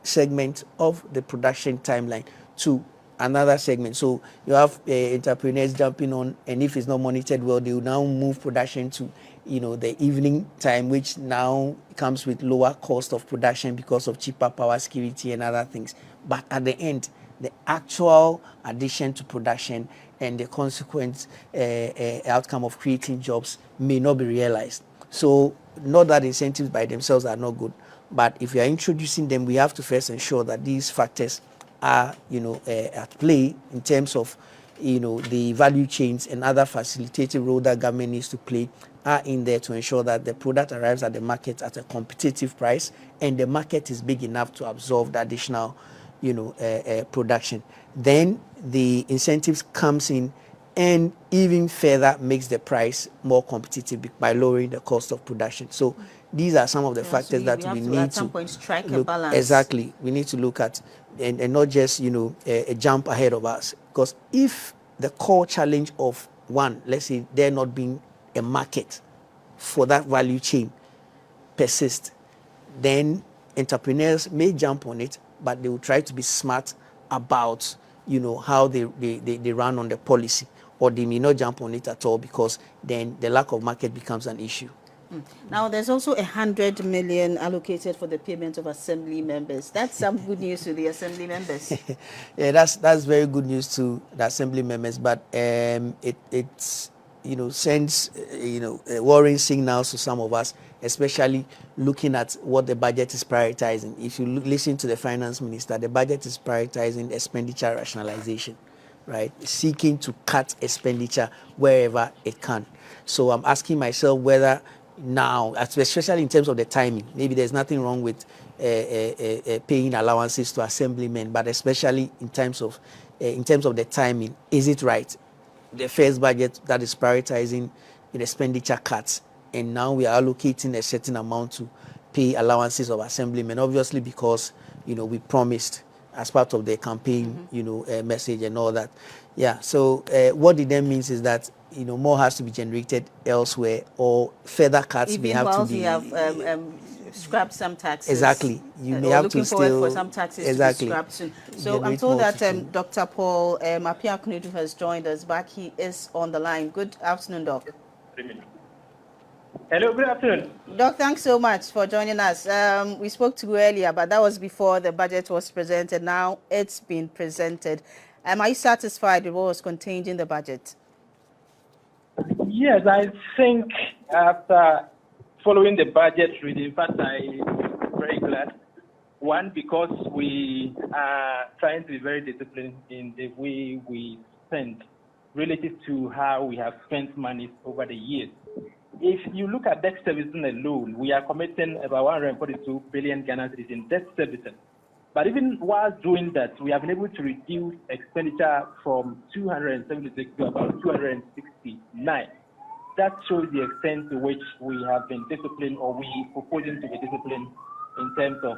segment of the production timeline to another segment. So you have entrepreneurs jumping on, and if it's not monitored well, they will now move production to the evening time, which now comes with lower cost of production because of cheaper power, security, and other things. But at the end, the actual addition to production and the consequent outcome of creating jobs may not be realized. So not that incentives by themselves are not good, but if we are introducing them, we have to first ensure that these factors are, at play in terms of, the value chains and other facilitative role that government needs to play are in there to ensure that the product arrives at the market at a competitive price and the market is big enough to absorb the additional, production. Then the incentives comes in and even further makes the price more competitive by lowering the cost of production. So these are some of the factors that we need
at some point strike a balance.
Exactly. We need to look at and not just, a jump ahead of us. Because if the core challenge of one, let's say there not being a market for that value chain persists, then entrepreneurs may jump on it, but they will try to be smart about, how they run on the policy, or they may not jump on it at all, because then the lack of market becomes an issue.
Now, there's also 100 million allocated for the payment of assembly members. That's some good news to the assembly members.
Yeah, that's very good news to the assembly members, but it's sends worrying signals to some of us, especially looking at what the budget is prioritizing. If you listen to the finance minister, the budget is prioritizing expenditure rationalization, right? Seeking to cut expenditure wherever it can. So I'm asking myself whether now, especially in terms of the timing, maybe there's nothing wrong with paying allowances to assemblymen, but especially in terms of the timing, is it right? The first budget that is prioritizing expenditure cuts, and now we are allocating a certain amount to pay allowances of assemblymen, obviously because we promised as part of the campaign, message and all that. Yeah. So what it then means is that more has to be generated elsewhere, or further cuts
even
may have to be.
We have scrapped some taxes.
Exactly. You may have to still.
Looking forward for some taxes to be scrapped soon. So I'm told that Dr. Paul Appiah-Konedu has joined us back. He is on the line. Good afternoon, Doc.
Hello, good afternoon.
Doc, thanks so much for joining us. We spoke to you earlier, but that was before the budget was presented. Now it's been presented. Are you satisfied with what was contained in the budget?
Yes, I think after following the budget reading, in fact, I'm very glad. One, because we are trying to be very disciplined in the way we spend relative to how we have spent money over the years. If you look at debt servicing alone, we are committing about 142 billion Ghana cedis in debt servicing. But even while doing that, we have been able to reduce expenditure from 276 to about 269. That shows the extent to which we have been disciplined, or we proposing to be disciplined in terms of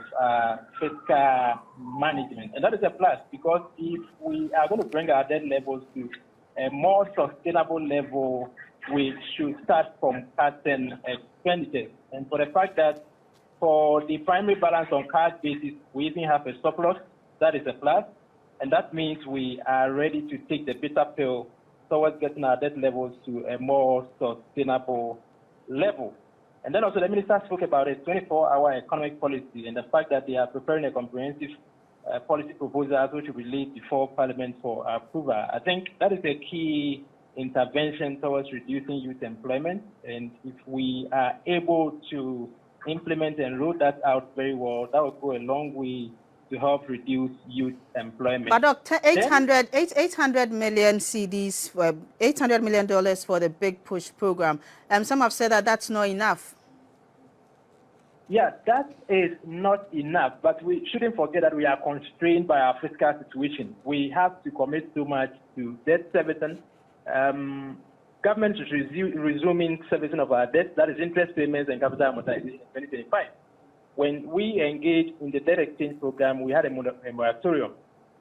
fiscal management. And that is a plus, because if we are going to bring our debt levels to a more sustainable level, we should start from cutting expenditures. And for the fact that for the primary balance on cash basis, we even have a surplus, that is a plus. And that means we are ready to take the bitter pill towards getting our debt levels to a more sustainable level. And then also the minister spoke about a 24-hour economic policy and the fact that they are preparing a comprehensive policy proposal which will be laid before Parliament for approval. I think that is a key intervention towards reducing youth employment. And if we are able to implement and roll that out very well, that will go a long way to help reduce youth employment.
But Dr. 800 million cedis, $800 million for the Big Push program. Some have said that that's not enough.
Yeah, that is not enough, but we shouldn't forget that we are constrained by our fiscal situation. We have to commit so much to debt servicing. Government is resuming servicing of our debt, that is interest payments and capital amortization in 2025. When we engaged in the debt exchange program, we had a moratorium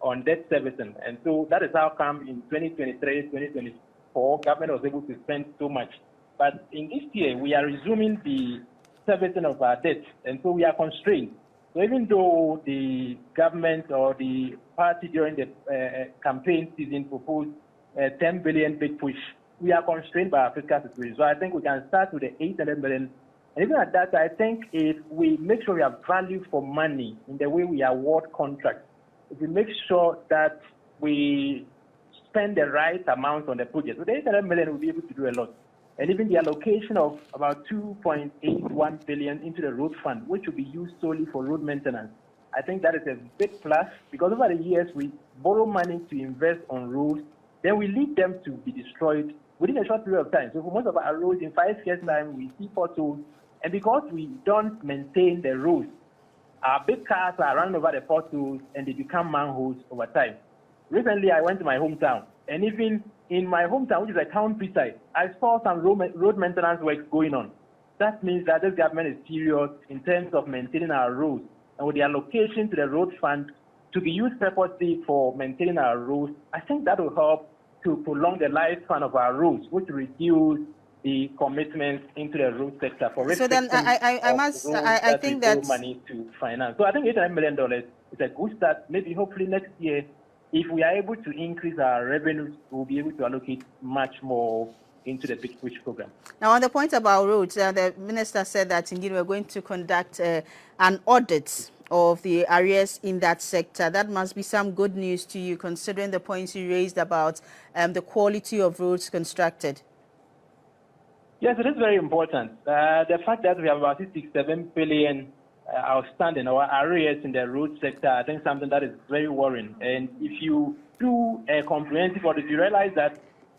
on debt servicing. And so that is how come in 2023, 2024, government was able to spend so much. But in this year, we are resuming the servicing of our debt. And so we are constrained. So even though the government or the party during the campaign season proposed 10 billion big push, we are constrained by our fiscal situation. So I think we can start with the 800 million. And even at that, I think if we make sure we have value for money in the way we award contracts, if we make sure that we spend the right amount on the project, with the 800 million, we'll be able to do a lot. And even the allocation of about 2.81 billion into the road fund, which will be used solely for road maintenance, I think that is a big plus, because over the years, we borrow money to invest on roads, then we leave them to be destroyed within a short period of time. So for most of our roads, in 5 years' time, we see potholes. And because we don't maintain the roads, our big cars are running over the potholes and they become manholes over time. Recently, I went to my hometown. And even in my hometown, which is a countryside, I saw some road maintenance works going on. That means that this government is serious in terms of maintaining our roads. And with the allocation to the road fund to be used purposely for maintaining our roads, I think that will help to prolong the lifespan of our roads, which reduce the commitments into the road sector for
so then I think that's
money to finance. So I think $800 million is a good start. Maybe hopefully next year, if we are able to increase our revenues, we'll be able to allocate much more into the Big Push program.
Now, on the point about roads, the minister said that indeed we're going to conduct an audit of the arrears in that sector. That must be some good news to you, considering the points you raised about the quality of roads constructed.
Yes, it is very important. The fact that we have about 67 billion outstanding or arrears in the road sector, I think something that is very worrying. And if you do a comprehensive audit, you realize that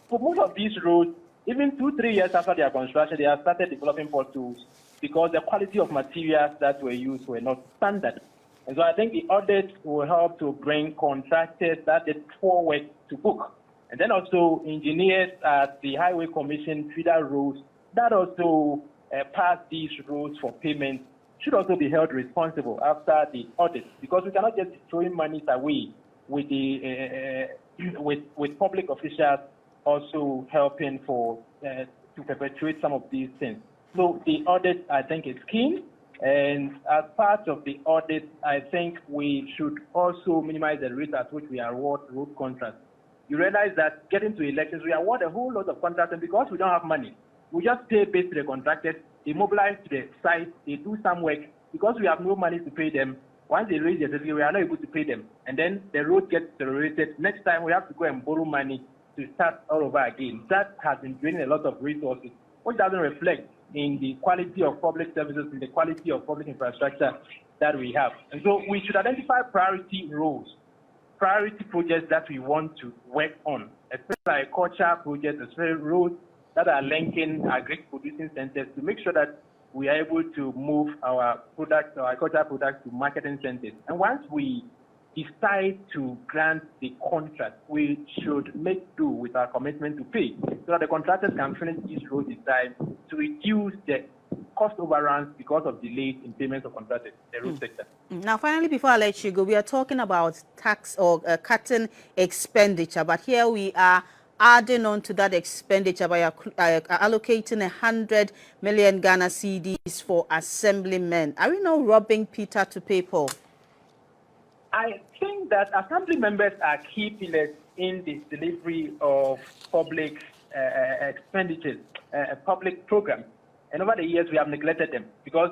for most of these roads, even 2-3 years after their construction, they have started developing potholes because the quality of materials that were used were not standard. And so I think the audit will help to bring contractors that did poor work to book. And then also engineers at the Highway Commission feeder roads that also pass these roads for payment should also be held responsible after the audit, because we cannot just be throwing monies away with the with public officials also helping for to perpetuate some of these things. So the audit, I think, is key. And as part of the audit, I think we should also minimize the rate at which we award road contracts. You realize that getting to elections, we award a whole lot of contracts, and because we don't have money, we just pay based to the contractors. They mobilize to the site, they do some work. Because we have no money to pay them, once they raise their certificate, we are not able to pay them. And then the road gets deteriorated. Next time, we have to go and borrow money to start all over again. That has been draining a lot of resources, which doesn't reflect in the quality of public services, in the quality of public infrastructure that we have. And so we should identify priority roles, priority projects that we want to work on, especially agriculture projects, especially roads that are linking agri-producing centers to make sure that we are able to move our products, our agricultural products to marketing centers. And once we decide to grant the contract, we should make do with our commitment to pay so that the contractors can finish these roads in time to reduce the cost overruns because of delays in payments of contractors in the road sector.
Now, finally, before I let you go, we are talking about tax or cutting expenditure, but here we are adding on to that expenditure by allocating 100 million Ghana cedis for assemblymen. Are we now robbing Peter to pay Paul?
I think that assembly members are key pillars in the delivery of public expenditures, public programs. And over the years, we have neglected them because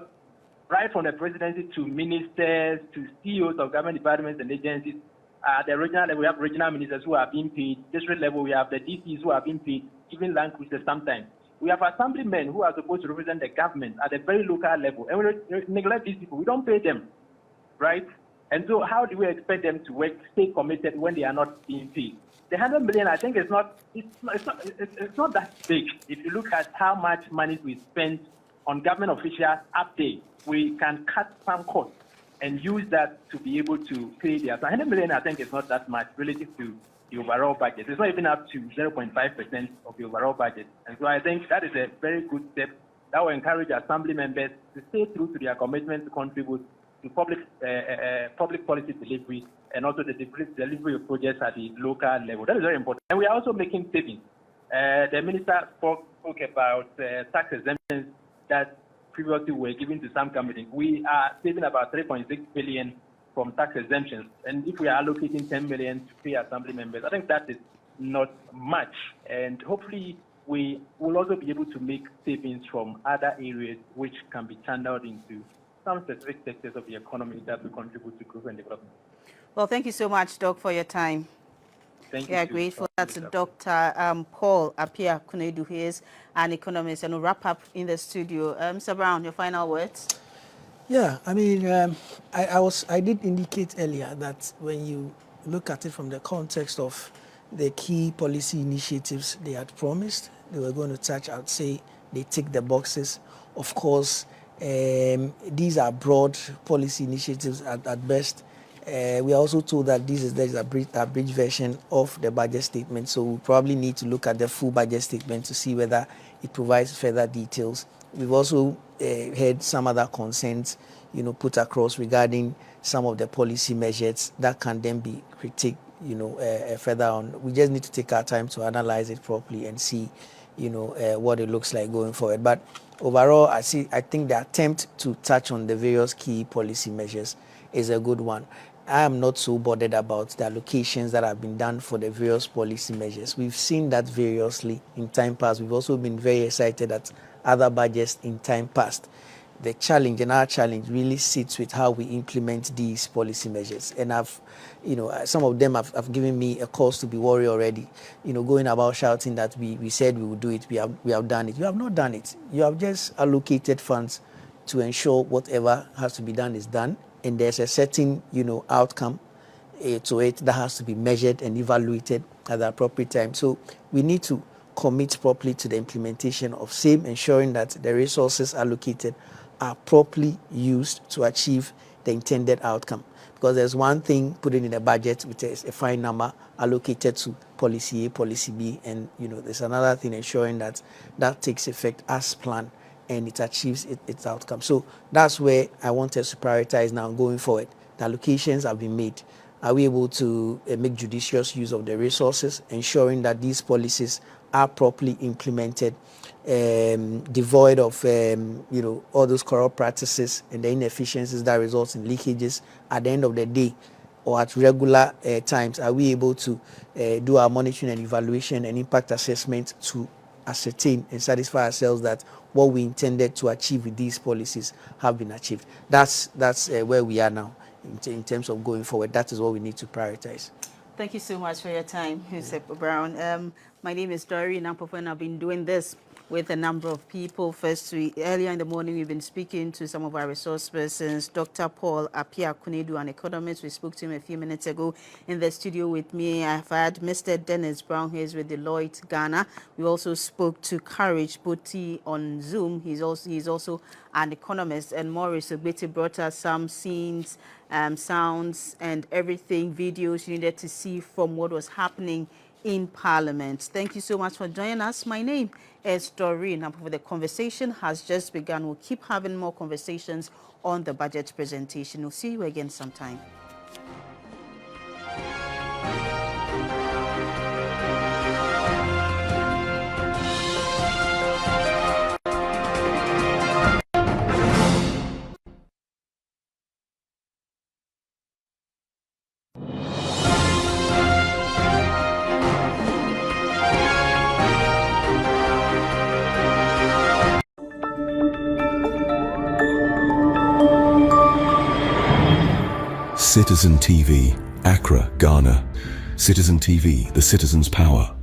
right from the presidency to ministers to CEOs of government departments and agencies, at the regional level, we have regional ministers who are being paid. District level, we have the DCs who are being paid, even land cruisers sometimes. We have assemblymen who are supposed to represent the government at a very local level. And we neglect these people. We don't pay them, right? And so how do we expect them to work, stay committed when they are not being paid? The 100 million, I think, it's not that big. If you look at how much money we spend on government officials up there, we can cut some costs and use that to be able to pay their. So 100 million, I think, is not that much relative to the overall budget. It's not even up to 0.5% of the overall budget. And so I think that is a very good step that will encourage assembly members to stay true to their commitment to contribute to public policy delivery and also the delivery of projects at the local level. That is very important. And we are also making savings. The minister spoke about tax exemptions that previously were given to some companies. We are saving about 3.6 billion from tax exemptions. And if we are allocating 10 million to pay assembly members, I think that is not much. And hopefully we will also be able to make savings from other areas which can be channeled into some specific sectors of the economy that will contribute to growth and development.
Well, thank you so much, Doc, for your time.
Thank
we
you.
are grateful. That's Dr. Paul Appiah Konadu, who is an economist, and we'll wrap up in the studio. Mr. Brown, your final words?
Yeah, I mean, I did indicate earlier that when you look at it from the context of the key policy initiatives they had promised, they were going to touch, I would say they tick the boxes. Of course, these are broad policy initiatives at best. We are also told that there's a bridge version of the budget statement, so we probably need to look at the full budget statement to see whether it provides further details. We've also heard some other concerns, put across regarding some of the policy measures that can then be critiqued, further on. We just need to take our time to analyze it properly and see, what it looks like going forward. But overall, I think the attempt to touch on the various key policy measures is a good one. I am not so bothered about the allocations that have been done for the various policy measures. We've seen that variously in time past. We've also been very excited at other budgets in time past. the challenge and our challenge really sits with how we implement these policy measures. And some of them have given me a cause to be worried already. Going about shouting that we said we would do it, we have done it. You have not done it. You have just allocated funds to ensure whatever has to be done is done, and there's a certain outcome to it that has to be measured and evaluated at the appropriate time. So we need to commit properly to the implementation of SAME, ensuring that the resources allocated are properly used to achieve the intended outcome. Because there's one thing putting in a budget with a fine number allocated to policy A, policy B, and there's another thing ensuring that that takes effect as planned and it achieves its outcome. So that's where I want us to prioritize now going forward. The allocations have been made. Are we able to make judicious use of the resources, ensuring that these policies are properly implemented, devoid of all those corrupt practices and the inefficiencies that results in leakages at the end of the day or at regular times? Are we able to do our monitoring and evaluation and impact assessment to ascertain and satisfy ourselves that what we intended to achieve with these policies have been achieved? That's where we are now in terms of going forward. That is what we need to prioritize.
Thank you so much for your time, Yusuf Brown. My name is Doreen Ampofo, and I've been doing this with a number of people. First, earlier in the morning, we've been speaking to some of our resource persons. Dr. Paul Apia Kunedu, an economist. We spoke to him a few minutes ago in the studio with me. I've had Mr. Dennis Brown, who is with Deloitte Ghana. We also spoke to Courage Boti on Zoom. He's also an economist. And Maurice Ogbeti brought us some scenes, sounds, and everything, videos you needed to see from what was happening in Parliament. Thank you so much for joining us. My name is Doreen. The conversation has just begun. We'll keep having more conversations on the budget presentation. We'll see you again sometime.
Citizen TV, Accra, Ghana. Citizen TV, the citizen's power.